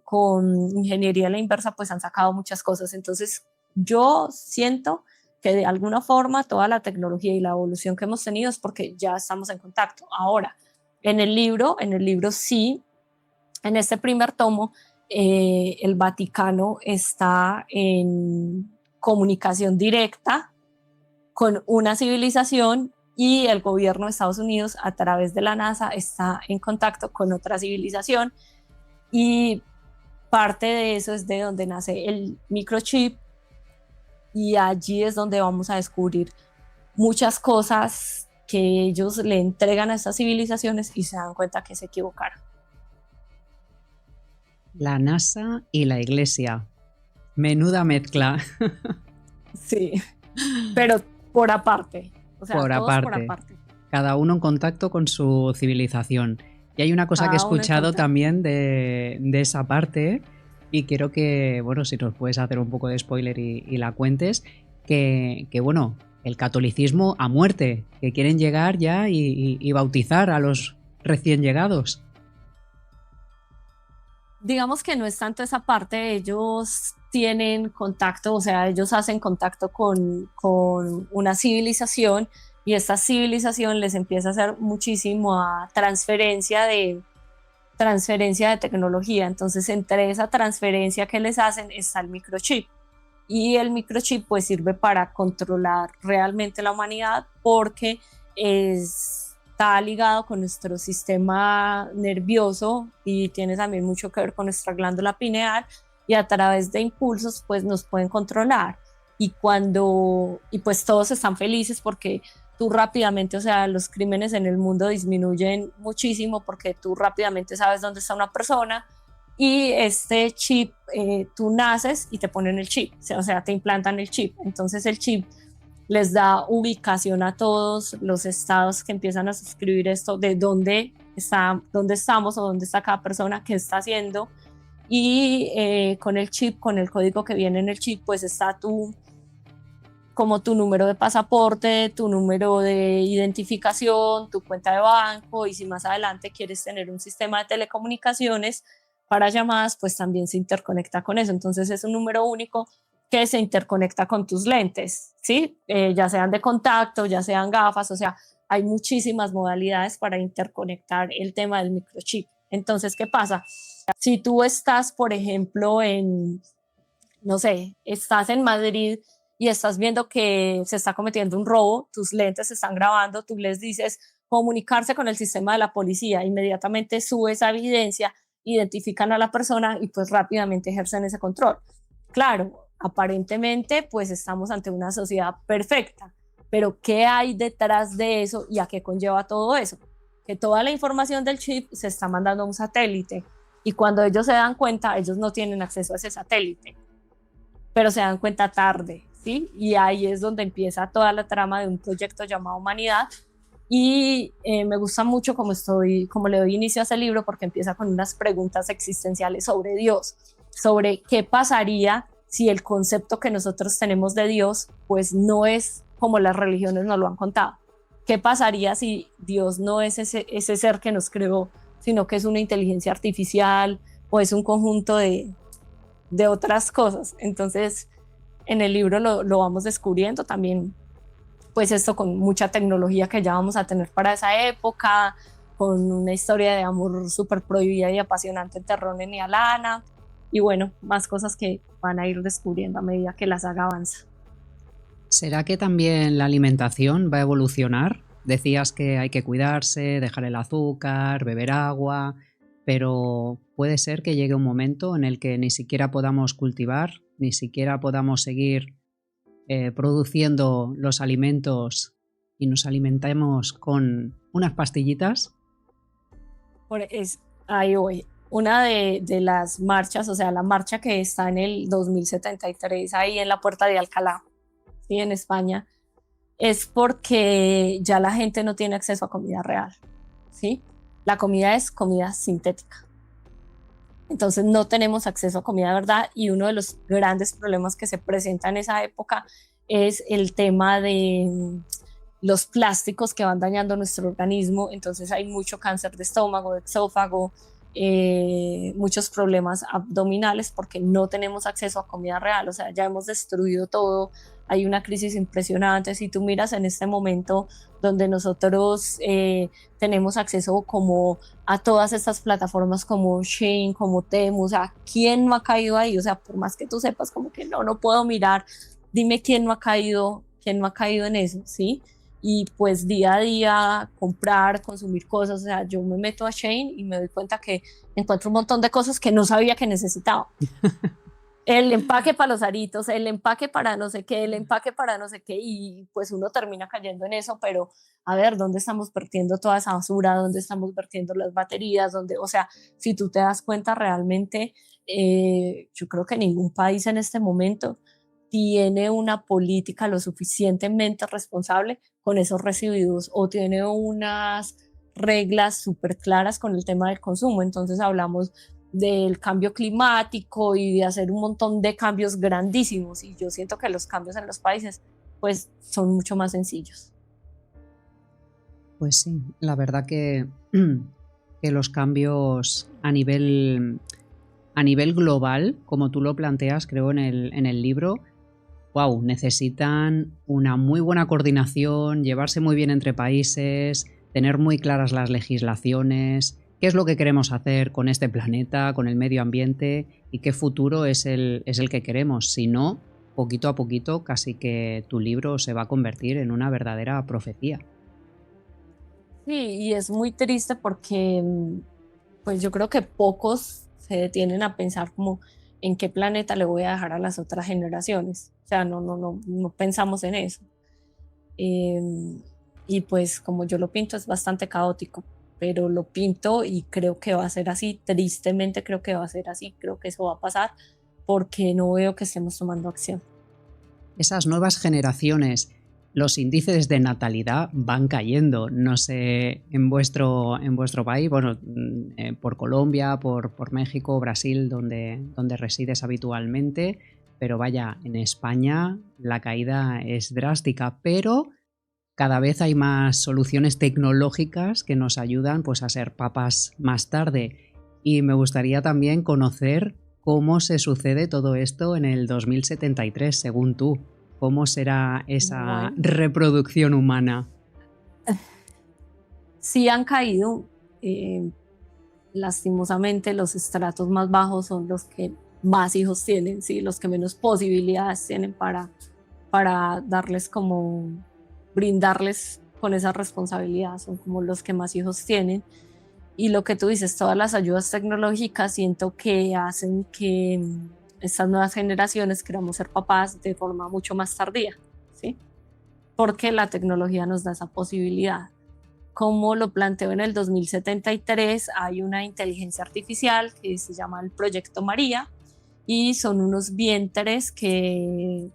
con ingeniería a la inversa, pues han sacado muchas cosas. Entonces, yo siento que de alguna forma toda la tecnología y la evolución que hemos tenido es porque ya estamos en contacto. Ahora, en el libro sí, en este primer tomo, el Vaticano está en comunicación directa con una civilización y el gobierno de Estados Unidos a través de la NASA está en contacto con otra civilización y parte de eso es de donde nace el microchip y allí es donde vamos a descubrir muchas cosas que ellos le entregan a estas civilizaciones y se dan cuenta que se equivocaron. La NASA y la Iglesia. Menuda mezcla. Sí, pero por aparte. O sea, por todos aparte. por aparte. Cada uno en contacto con su civilización. Y hay una cosa que he escuchado también de esa parte, y quiero que, bueno, si nos puedes hacer un poco de spoiler y la cuentes, que bueno, el catolicismo a muerte, que quieren llegar ya y bautizar a los recién llegados. Digamos que no es tanto esa parte, ellos tienen contacto, o sea, ellos hacen contacto con una civilización y esta civilización les empieza a hacer muchísimo a transferencia de tecnología. Entonces, entre esa transferencia que les hacen está el microchip. Y el microchip pues sirve para controlar realmente la humanidad porque está ligado con nuestro sistema nervioso y tiene también mucho que ver con nuestra glándula pineal y a través de impulsos pues nos pueden controlar y pues todos están felices porque tú rápidamente, o sea, los crímenes en el mundo disminuyen muchísimo porque tú rápidamente sabes dónde está una persona y este chip, tú naces y te ponen el chip, o sea, te implantan el chip. Entonces el chip les da ubicación a todos los estados que empiezan a suscribir esto de dónde estamos o dónde está cada persona, qué está haciendo. Y con el chip, con el código que viene en el chip, pues está como tu número de pasaporte, tu número de identificación, tu cuenta de banco y si más adelante quieres tener un sistema de telecomunicaciones para llamadas, pues también se interconecta con eso. Entonces es un número único que se interconecta con tus lentes, ¿sí? Ya sean de contacto, ya sean gafas, o sea, hay muchísimas modalidades para interconectar el tema del microchip. Entonces, ¿qué pasa? Si tú estás, por ejemplo, no sé, estás en Madrid y estás viendo que se está cometiendo un robo, tus lentes se están grabando, tú les dices comunicarse con el sistema de la policía, inmediatamente sube esa evidencia, identifican a la persona y pues rápidamente ejercen ese control. Claro, aparentemente pues estamos ante una sociedad perfecta, pero ¿qué hay detrás de eso y a qué conlleva todo eso? Que toda la información del chip se está mandando a un satélite y cuando ellos se dan cuenta, ellos no tienen acceso a ese satélite, pero se dan cuenta tarde, ¿sí? Y ahí es donde empieza toda la trama de un proyecto llamado Humanidad. Y me gusta mucho cómo le doy inicio a ese libro porque empieza con unas preguntas existenciales sobre Dios, sobre qué pasaría si el concepto que nosotros tenemos de Dios pues no es como las religiones nos lo han contado. ¿Qué pasaría si Dios no es ese ser que nos creó, sino que es una inteligencia artificial o es un conjunto de otras cosas? Entonces, en el libro lo vamos descubriendo también, pues esto con mucha tecnología que ya vamos a tener para esa época, con una historia de amor súper prohibida y apasionante entre Ronen y Alana, y bueno, más cosas que van a ir descubriendo a medida que la saga avanza. ¿Será que también la alimentación va a evolucionar? Decías que hay que cuidarse, dejar el azúcar, beber agua, pero puede ser que llegue un momento en el que ni siquiera podamos cultivar, ni siquiera podamos seguir produciendo los alimentos y nos alimentemos con unas pastillitas. Ahí voy. Una de las marchas, o sea, la marcha que está en el 2073, ahí en la Puerta de Alcalá, ¿sí? En España, es porque ya la gente no tiene acceso a comida real, ¿sí? La comida es comida sintética. Entonces no tenemos acceso a comida de verdad, y uno de los grandes problemas que se presenta en esa época es el tema de los plásticos que van dañando nuestro organismo. Entonces hay mucho cáncer de estómago, de esófago, muchos problemas abdominales porque no tenemos acceso a comida real. O sea, ya hemos destruido todo, hay una crisis impresionante. Si tú miras en este momento donde nosotros tenemos acceso como a todas estas plataformas como Shein, como Temu, o sea, ¿quién no ha caído ahí? O sea, por más que tú sepas como que no puedo mirar, dime quién no ha caído en eso, ¿sí? Y pues día a día comprar, consumir cosas. O sea, yo me meto a Shein y me doy cuenta que encuentro un montón de cosas que no sabía que necesitaba. El empaque para los aritos, el empaque para no sé qué, el empaque para no sé qué, y pues uno termina cayendo en eso. Pero a ver, ¿dónde estamos vertiendo toda esa basura? ¿Dónde estamos vertiendo las baterías? ¿Dónde? O sea, si tú te das cuenta realmente, yo creo que ningún país en este momento tiene una política lo suficientemente responsable con esos residuos, o tiene unas reglas súper claras con el tema del consumo. Entonces hablamos del cambio climático y de hacer un montón de cambios grandísimos, y yo siento que los cambios en los países pues son mucho más sencillos. Pues sí, la verdad que los cambios a nivel global, como tú lo planteas, creo en el libro, wow, necesitan una muy buena coordinación, llevarse muy bien entre países, tener muy claras las legislaciones, qué es lo que queremos hacer con este planeta, con el medio ambiente, y qué futuro es el que queremos. Si no, poquito a poquito, casi que tu libro se va a convertir en una verdadera profecía. Sí, y es muy triste porque pues yo creo que pocos se detienen a pensar como en qué planeta le voy a dejar a las otras generaciones. O sea, no pensamos en eso. Eh, y pues como yo lo pinto es bastante caótico, pero lo pinto y creo que va a ser así. Tristemente creo que va a ser así, creo que eso va a pasar porque no veo que estemos tomando acción. Esas nuevas generaciones, los índices de natalidad van cayendo. No sé, en vuestro país, bueno, por Colombia, por México, Brasil, donde resides habitualmente, pero vaya, en España la caída es drástica, pero cada vez hay más soluciones tecnológicas que nos ayudan, pues, a ser papás más tarde. Y me gustaría también conocer cómo se sucede todo esto en el 2073, según tú. ¿Cómo será esa Bueno, reproducción humana? sí han caído. eh, Lastimosamente los estratos más bajos son los que más hijos tienen, ¿sí? Los que menos posibilidades tienen para darles como, brindarles con esa responsabilidad, son como los que más hijos tienen. Y lo que tú dices, todas las ayudas tecnológicas siento que hacen que estas nuevas generaciones queramos ser papás de forma mucho más tardía, ¿sí? Porque la tecnología nos da esa posibilidad. Como lo planteó en el 2073, hay una inteligencia artificial que se llama el Proyecto María, y son unos vientres que,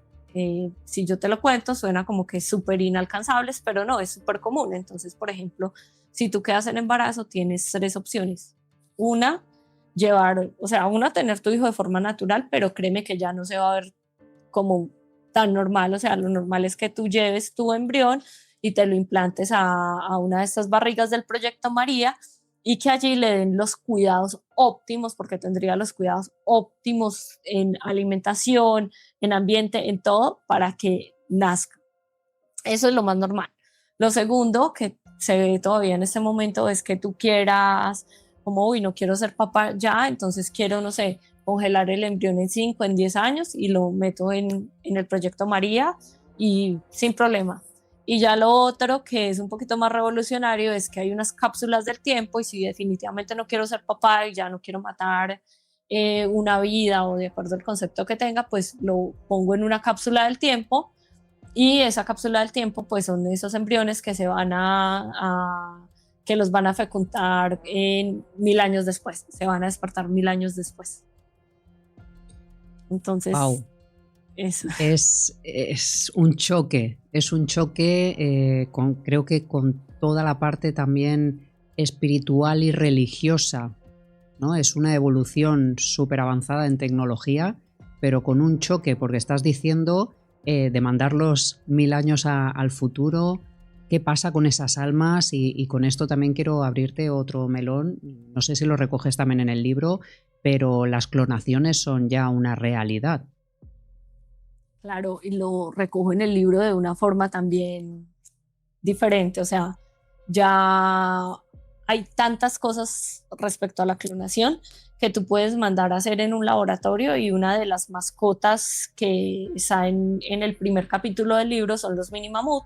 si yo te lo cuento, suena como que súper inalcanzables, pero no, es súper común. Entonces, por ejemplo, si tú quedas en embarazo, tienes tres opciones. Una, tener tu hijo de forma natural, pero créeme que ya no se va a ver como tan normal. O sea, lo normal es que tú lleves tu embrión y te lo implantes a una de estas barrigas del Proyecto María, y que allí le den los cuidados óptimos, porque tendría los cuidados óptimos en alimentación, en ambiente, en todo, para que nazca. Eso es lo más normal. Lo segundo que se ve todavía en este momento es que tú quieras, como, uy, no quiero ser papá ya, entonces quiero, no sé, congelar el embrión en 5, en 10 años y lo meto en el Proyecto María y sin problema. Y ya lo otro que es un poquito más revolucionario es que hay unas cápsulas del tiempo, y si definitivamente no quiero ser papá y ya no quiero matar una vida, o de acuerdo al concepto que tenga, pues lo pongo en una cápsula del tiempo Y esa cápsula del tiempo pues son esos embriones que que los van a fecundar en 1000 años después, se van a despertar 1000 años después. Entonces, wow. Eso. Es un choque, creo que con toda la parte también espiritual y religiosa, ¿no? Es una evolución súper avanzada en tecnología, pero con un choque, porque estás diciendo de mandarlos 1000 años al futuro. ¿Qué pasa con esas almas? Y con esto también quiero abrirte otro melón. No sé si lo recoges también en el libro, pero las clonaciones son ya una realidad. Claro, y lo recojo en el libro de una forma también diferente, o sea, ya hay tantas cosas respecto a la clonación que tú puedes mandar a hacer en un laboratorio, y una de las mascotas que está en el primer capítulo del libro son los mini mamut,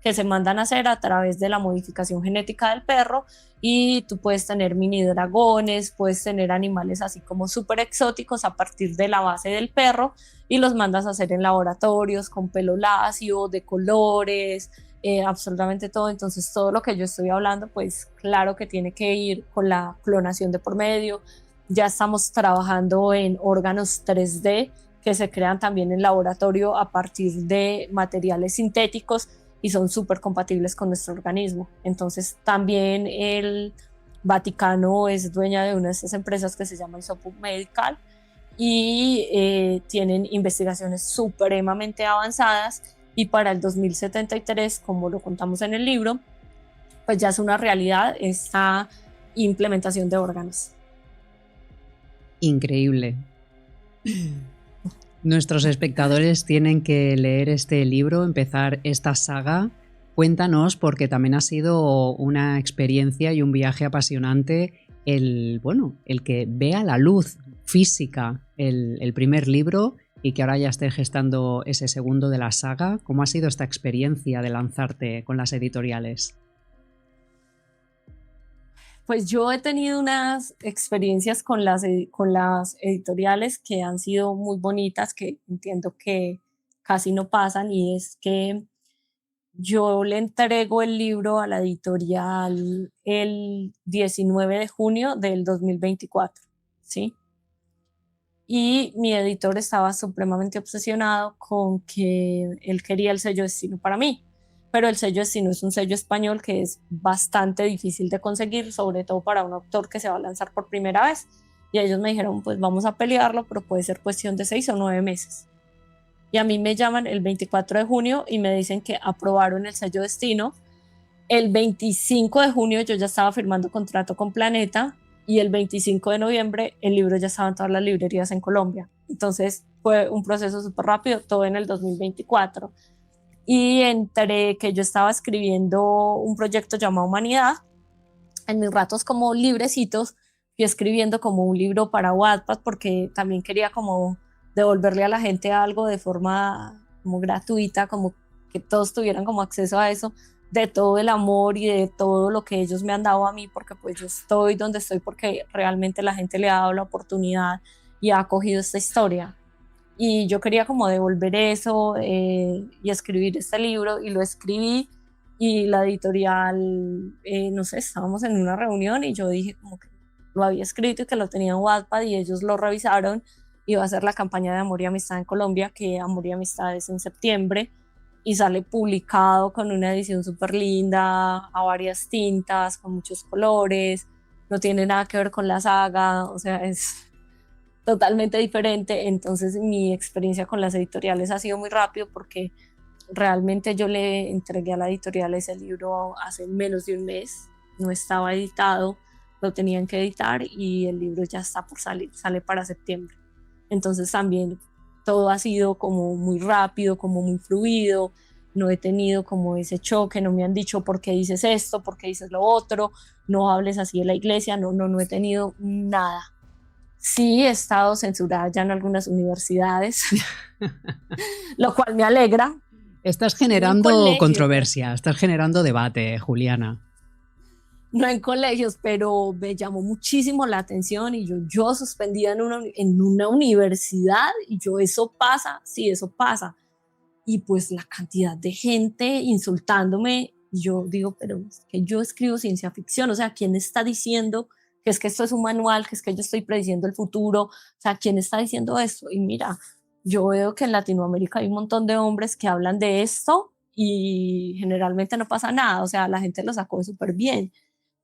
que se mandan a hacer a través de la modificación genética del perro, y tú puedes tener mini dragones, puedes tener animales así como súper exóticos a partir de la base del perro, y los mandas a hacer en laboratorios con pelo lacio, de colores, absolutamente todo. Entonces todo lo que yo estoy hablando pues claro que tiene que ir con la clonación de por medio. Ya estamos trabajando en órganos 3D que se crean también en laboratorio a partir de materiales sintéticos y son súper compatibles con nuestro organismo. Entonces también el Vaticano es dueña de una de estas empresas que se llama Isopup Medical, y tienen investigaciones supremamente avanzadas, y para el 2073, como lo contamos en el libro, pues ya es una realidad esta implementación de órganos. Increíble. Nuestros espectadores tienen que leer este libro, empezar esta saga. Cuéntanos, porque también ha sido una experiencia y un viaje apasionante el que vea la luz física el primer libro y que ahora ya esté gestando ese segundo de la saga. ¿Cómo ha sido esta experiencia de lanzarte con las editoriales? Pues yo he tenido unas experiencias con las editoriales que han sido muy bonitas, que entiendo que casi no pasan, y es que yo le entrego el libro a la editorial el 19 de junio del 2024, ¿sí? Y mi editor estaba supremamente obsesionado con que él quería el sello Destino para mí, pero el sello Destino es un sello español que es bastante difícil de conseguir, sobre todo para un autor que se va a lanzar por primera vez. Y ellos me dijeron, pues vamos a pelearlo, pero puede ser cuestión de 6 o 9 meses. Y a mí me llaman el 24 de junio y me dicen que aprobaron el sello Destino. El 25 de junio yo ya estaba firmando contrato con Planeta, y el 25 de noviembre el libro ya estaba en todas las librerías en Colombia. Entonces fue un proceso súper rápido, todo en el 2024. Y entre que yo estaba escribiendo un proyecto llamado Humanidad, en mis ratos como librecitos, fui escribiendo como un libro para Wattpad, porque también quería como devolverle a la gente algo de forma como gratuita, como que todos tuvieran como acceso a eso, de todo el amor y de todo lo que ellos me han dado a mí, porque pues yo estoy donde estoy porque realmente la gente le ha dado la oportunidad y ha acogido esta historia. Y yo quería como devolver eso, y escribir este libro, y lo escribí, y la editorial, no sé, estábamos en una reunión y yo dije como que lo había escrito y que lo tenía en Wattpad, y ellos lo revisaron. Iba a ser la campaña de Amor y Amistad en Colombia, que Amor y Amistad es en septiembre, y sale publicado con una edición súper linda, a varias tintas, con muchos colores, no tiene nada que ver con la saga, o sea, es totalmente diferente. Entonces mi experiencia con las editoriales ha sido muy rápido, porque realmente yo le entregué a la editorial ese libro hace menos de un mes, no estaba editado, lo tenían que editar y el libro ya está por salir, sale para septiembre. Entonces también todo ha sido como muy rápido, como muy fluido, no he tenido como ese choque, no me han dicho por qué dices esto, por qué dices lo otro, no hables así de la iglesia, no he tenido nada. Sí, he estado censurada ya en algunas universidades, lo cual me alegra. Estás generando controversia, estás generando debate, Juliana. No en colegios, pero me llamó muchísimo la atención, y yo suspendida en una universidad, y yo, eso pasa, sí, eso pasa. y pues la cantidad de gente insultándome, yo digo, pero es que yo escribo ciencia ficción, o sea, ¿quién está diciendo que es que esto es un manual, que es que yo estoy prediciendo el futuro? O sea, ¿quién está diciendo esto? Y mira, yo veo que en Latinoamérica hay un montón de hombres que hablan de esto y generalmente no pasa nada, o sea, la gente lo sacó súper bien,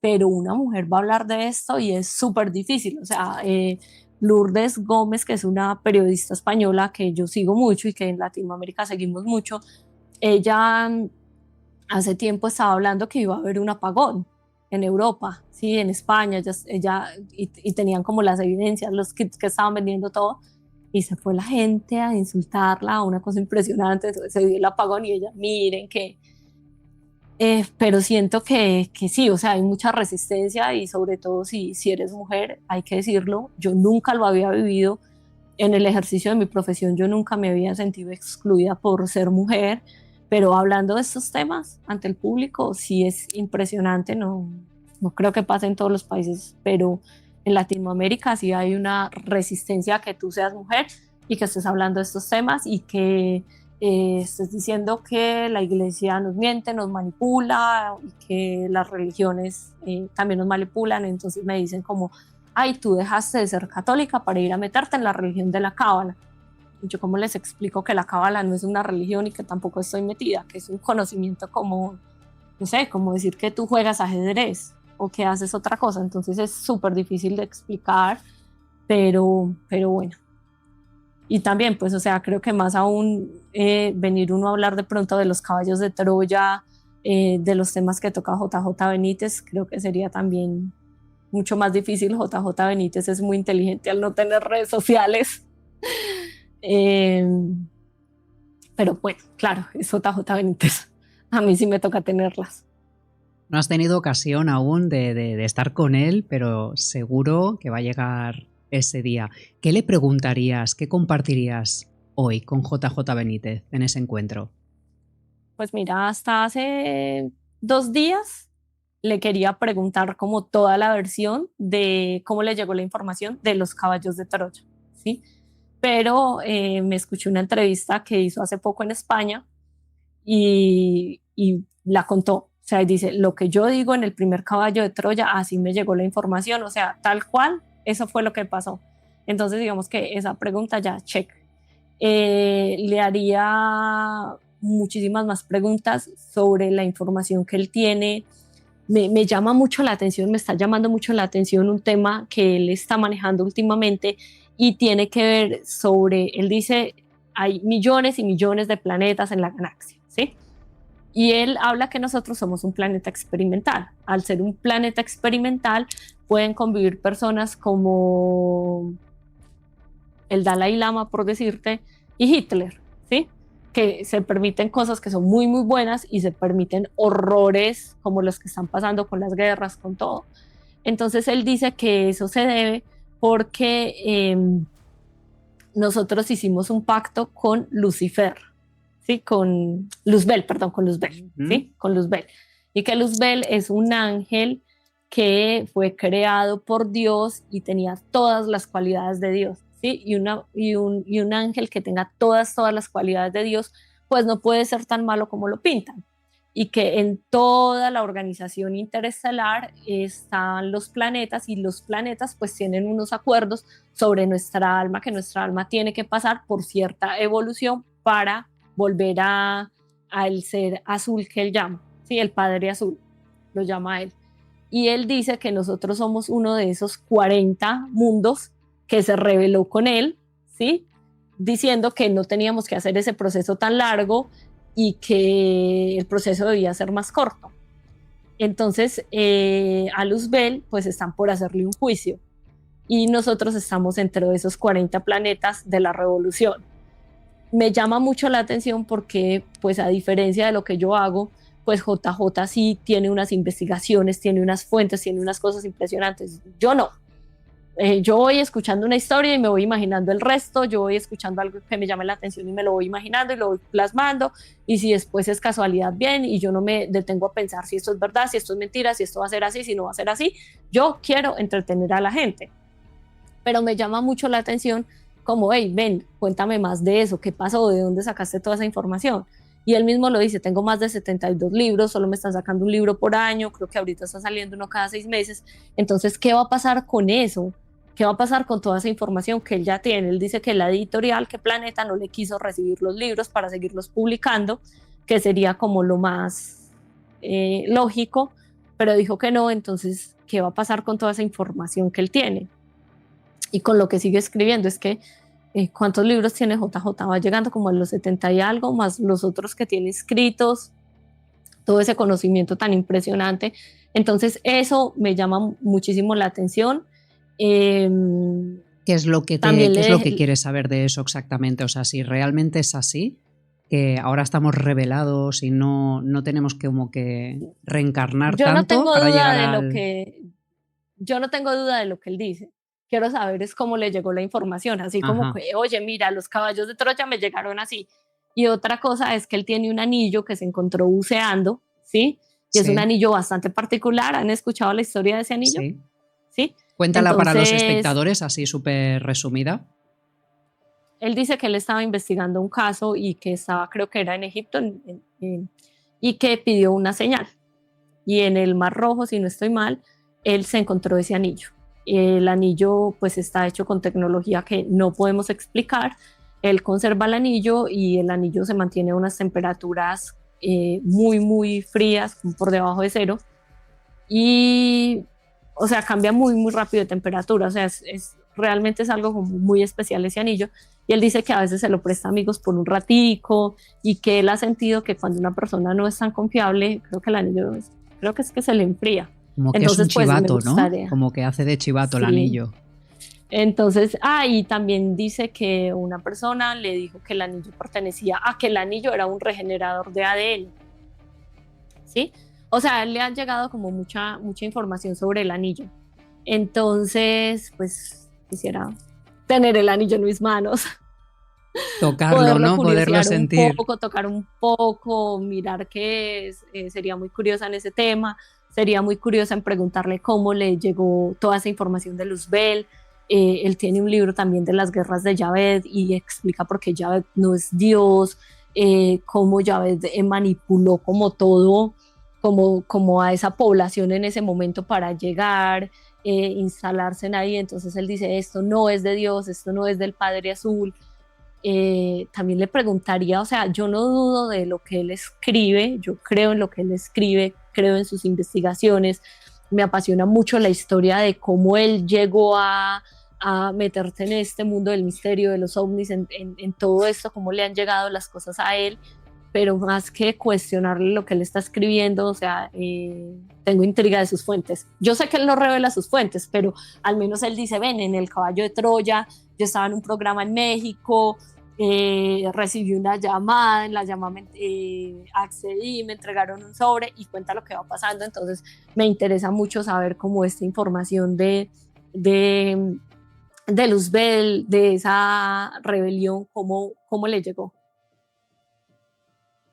pero una mujer va a hablar de esto y es súper difícil, o sea, Lourdes Gómez, que es una periodista española que yo sigo mucho y que en Latinoamérica seguimos mucho, ella hace tiempo estaba hablando que iba a haber un apagón en Europa, ¿sí? En España, y tenían como las evidencias, los kits que estaban vendiendo todo, y se fue la gente a insultarla, una cosa impresionante. Entonces se dio el apagón y ella, miren que... pero siento que sí, o sea, hay mucha resistencia y sobre todo si eres mujer, hay que decirlo, yo nunca lo había vivido en el ejercicio de mi profesión, yo nunca me había sentido excluida por ser mujer, pero hablando de estos temas ante el público sí es impresionante, no creo que pase en todos los países, pero en Latinoamérica sí hay una resistencia a que tú seas mujer y que estés hablando de estos temas y que estés diciendo que la iglesia nos miente, nos manipula y que las religiones también nos manipulan. Entonces me dicen como, ay, tú dejaste de ser católica para ir a meterte en la religión de la cábala. Yo cómo les explico que la cábala no es una religión y que tampoco estoy metida, que es un conocimiento como, no sé, como decir que tú juegas ajedrez o que haces otra cosa. Entonces es súper difícil de explicar, pero bueno. Y también, pues, o sea, creo que más aún venir uno a hablar de pronto de los caballos de Troya, de los temas que toca JJ Benítez, creo que sería también mucho más difícil. JJ Benítez es muy inteligente al no tener redes sociales. Pero bueno, claro, es JJ Benítez. A mí sí me toca tenerlas. No has tenido ocasión aún de estar con él, pero seguro que va a llegar ese día. ¿Qué le preguntarías, qué compartirías hoy con JJ Benítez en ese encuentro? Pues mira, hasta hace 2 días le quería preguntar como toda la versión de cómo le llegó la información de los caballos de Troya, ¿sí? Pero me escuché una entrevista que hizo hace poco en España y la contó. O sea, dice, lo que yo digo en el primer caballo de Troya, así me llegó la información, o sea, tal cual, eso fue lo que pasó. Entonces, digamos que esa pregunta ya, check. Le haría muchísimas más preguntas sobre la información que él tiene. Me llama mucho la atención, me está llamando mucho la atención un tema que él está manejando últimamente y tiene que ver sobre, él dice, hay millones y millones de planetas en la galaxia, ¿sí? Y él habla que nosotros somos un planeta experimental. Al ser un planeta experimental, pueden convivir personas como el Dalai Lama, por decirte, y Hitler, ¿sí? Que se permiten cosas que son muy, muy buenas y se permiten horrores como los que están pasando con las guerras, con todo. Entonces él dice que eso se debe porque nosotros hicimos un pacto con Lucifer, ¿sí? Con Luzbel, perdón, con Luzbel, ¿sí? Con Luzbel. Y que Luzbel es un ángel que fue creado por Dios y tenía todas las cualidades de Dios, ¿sí? Y un ángel que tenga todas las cualidades de Dios, pues no puede ser tan malo como lo pintan. Y que en toda la organización interestelar están los planetas y los planetas pues tienen unos acuerdos sobre nuestra alma, que nuestra alma tiene que pasar por cierta evolución para volver al ser azul que él llama, ¿sí? El Padre Azul, lo llama él. Y él dice que nosotros somos uno de esos 40 mundos que se rebeló con él, ¿sí? Diciendo que no teníamos que hacer ese proceso tan largo y que el proceso debía ser más corto. Entonces, a Luzbel, pues están por hacerle un juicio. Y nosotros estamos entre esos 40 planetas de la revolución. Me llama mucho la atención porque, pues a diferencia de lo que yo hago, pues JJ sí tiene unas investigaciones, tiene unas fuentes, tiene unas cosas impresionantes. Yo no. Yo voy escuchando una historia y me voy imaginando el resto, yo voy escuchando algo que me llame la atención y me lo voy imaginando y lo voy plasmando, y si después es casualidad, bien, y yo no me detengo a pensar si esto es verdad, si esto es mentira, si esto va a ser así, si no va a ser así. Yo quiero entretener a la gente, pero me llama mucho la atención como, hey, ven, cuéntame más de eso, ¿qué pasó? ¿De dónde sacaste toda esa información? Y él mismo lo dice, tengo más de 72 libros, solo me están sacando un libro por año, creo que ahorita está saliendo uno cada 6 meses. Entonces, ¿qué va a pasar con eso? ¿Qué va a pasar con toda esa información que él ya tiene? Él dice que la editorial, que Planeta, no le quiso recibir los libros para seguirlos publicando, que sería como lo más lógico, pero dijo que no. Entonces, ¿qué va a pasar con toda esa información que él tiene? Y con lo que sigue escribiendo es que ¿cuántos libros tiene JJ? Va llegando como a los 70 y algo, más los otros que tiene escritos, todo ese conocimiento tan impresionante. Entonces eso me llama muchísimo la atención. ¿Qué es lo que quieres saber de eso exactamente? O sea, si realmente es así, que ahora estamos revelados y no tenemos que como que reencarnar tanto para llegar yo no tengo duda de lo que él dice. Quiero saber es cómo le llegó la información, así como que, oye, mira, los caballos de Troya me llegaron así. Y otra cosa es que él tiene un anillo que se encontró buceando, ¿sí? Y es un anillo bastante particular. ¿Han escuchado la historia de ese anillo? Sí. Cuéntala para los espectadores, así súper resumida. Él dice que él estaba investigando un caso y que estaba, creo que era en Egipto, y que pidió una señal. Y en el Mar Rojo, si no estoy mal, él se encontró ese anillo. El anillo pues está hecho con tecnología que no podemos explicar. Él conserva el anillo y el anillo se mantiene a unas temperaturas muy, muy frías, por debajo de cero. Y, o sea, cambia muy, muy rápido de temperatura. O sea, realmente es algo muy especial ese anillo. Y él dice que a veces se lo presta a amigos por un ratico y que él ha sentido que cuando una persona no es tan confiable, creo que el anillo, creo que es que se le enfría. Como que entonces, es un chivato, pues, ¿no? Como que hace de chivato el anillo. Entonces, y también dice que una persona le dijo que el anillo pertenecía que el anillo era un regenerador de ADN. ¿Sí? O sea, le han llegado como mucha información sobre el anillo. Entonces, pues, quisiera tener el anillo en mis manos. Tocarlo, ¿no? Poderlo sentir. Tocar un poco, mirar qué es. Sería muy curiosa en ese tema. Sería muy curiosa en preguntarle cómo le llegó toda esa información de Luzbel. Él tiene un libro también de las guerras de Javed y explica por qué Javed no es Dios, cómo Javed manipuló como todo, como a esa población en ese momento para llegar, instalarse en ahí. Entonces él dice, esto no es de Dios, esto no es del Padre Azul. También le preguntaría, o sea, yo no dudo de lo que él escribe, yo creo en lo que él escribe, creo en sus investigaciones, me apasiona mucho la historia de cómo él llegó a meterse en este mundo del misterio, de los ovnis, en todo esto, cómo le han llegado las cosas a él, pero más que cuestionarle lo que él está escribiendo, o sea, tengo intriga de sus fuentes. Yo sé que él no revela sus fuentes, pero al menos él dice, ven, en el caballo de Troya, yo estaba en un programa en México, recibí una llamada, en la llamada accedí, me entregaron un sobre y cuenta lo que va pasando. Entonces me interesa mucho saber cómo esta información de Luzbel, de esa rebelión, cómo le llegó.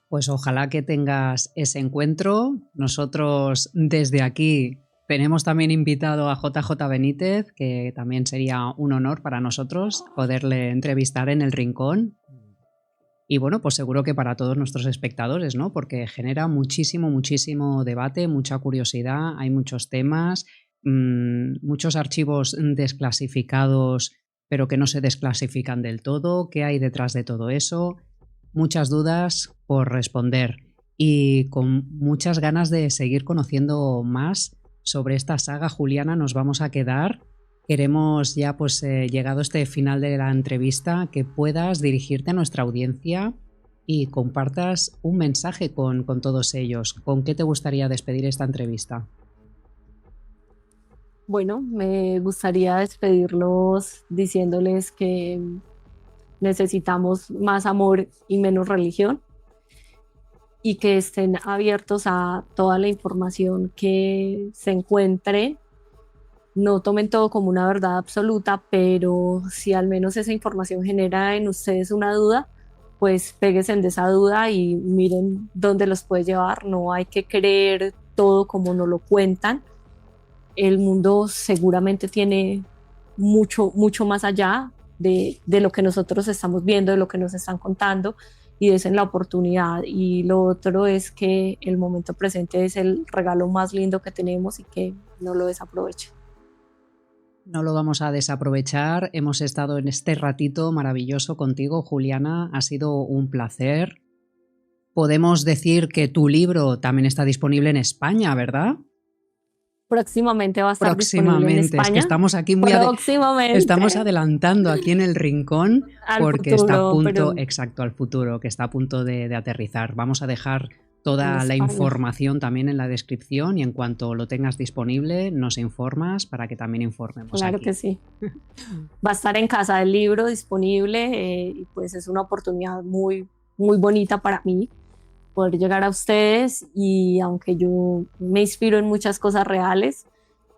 Pues ojalá que tengas ese encuentro. Nosotros desde aquí tenemos también invitado a JJ Benítez, que también sería un honor para nosotros poderle entrevistar en El Rincón. Y bueno, pues seguro que para todos nuestros espectadores, ¿no? Porque genera muchísimo debate, mucha curiosidad, hay muchos temas, muchos archivos desclasificados, pero que no se desclasifican del todo. ¿Qué hay detrás de todo eso? Muchas dudas por responder y con muchas ganas de seguir conociendo más sobre esta saga. Juliana, nos vamos a quedar. Queremos ya, pues llegado este final de la entrevista, que puedas dirigirte a nuestra audiencia y compartas un mensaje con todos ellos. ¿Con qué te gustaría despedir esta entrevista? Bueno, me gustaría despedirlos diciéndoles que necesitamos más amor y menos religión, y que estén abiertos a toda la información que se encuentre. No tomen todo como una verdad absoluta, pero si al menos esa información genera en ustedes una duda, pues péguense de esa duda y miren dónde los puede llevar. No hay que creer todo como nos lo cuentan. El mundo seguramente tiene mucho más allá. de lo que nosotros estamos viendo, de lo que nos están contando, y desen la oportunidad. Y lo otro es que el momento presente es el regalo más lindo que tenemos y que no lo desaprovechen. No lo vamos a desaprovechar. Hemos estado en este ratito maravilloso contigo, Juliana. Ha sido un placer. Podemos decir que tu libro también está disponible en España, ¿verdad? Próximamente va a estar disponible en España. Es que estamos aquí estamos adelantando aquí en el rincón porque está a punto, exacto, al futuro, que está a punto de aterrizar. Vamos a dejar toda la información también en la descripción y en cuanto lo tengas disponible nos informas para que también informemos. Claro aquí. Que sí. Va a estar en Casa del Libro disponible y pues es una oportunidad muy, muy bonita para mí poder llegar a ustedes, y aunque yo me inspiro en muchas cosas reales,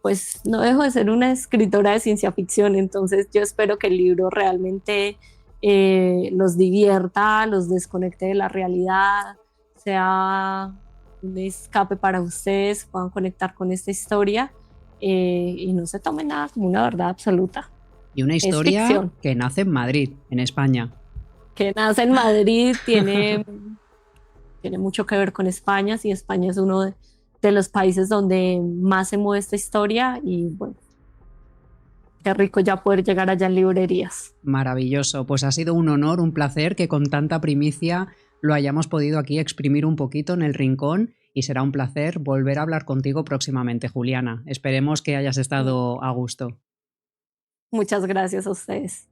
pues no dejo de ser una escritora de ciencia ficción. Entonces yo espero que el libro realmente los divierta, los desconecte de la realidad, sea un escape para ustedes, puedan conectar con esta historia y no se tome nada como una verdad absoluta. Y una historia que nace en Madrid, en España. Que nace en Madrid, tiene mucho que ver con España. Sí, España es uno de los países donde más se mueve esta historia, y bueno, qué rico ya poder llegar allá en librerías. Maravilloso, pues ha sido un honor, un placer que con tanta primicia lo hayamos podido aquí exprimir un poquito en el rincón, y será un placer volver a hablar contigo próximamente, Juliana. Esperemos que hayas estado a gusto. Muchas gracias a ustedes.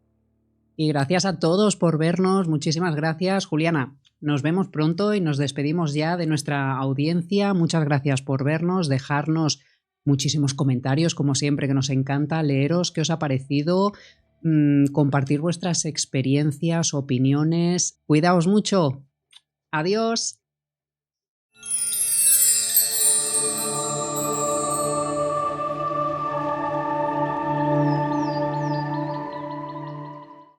Y gracias a todos por vernos. Muchísimas gracias, Juliana. Nos vemos pronto y nos despedimos ya de nuestra audiencia. Muchas gracias por vernos, dejarnos muchísimos comentarios, como siempre, que nos encanta leeros. ¿Qué os ha parecido? Compartir vuestras experiencias, opiniones. Cuidaos mucho. Adiós.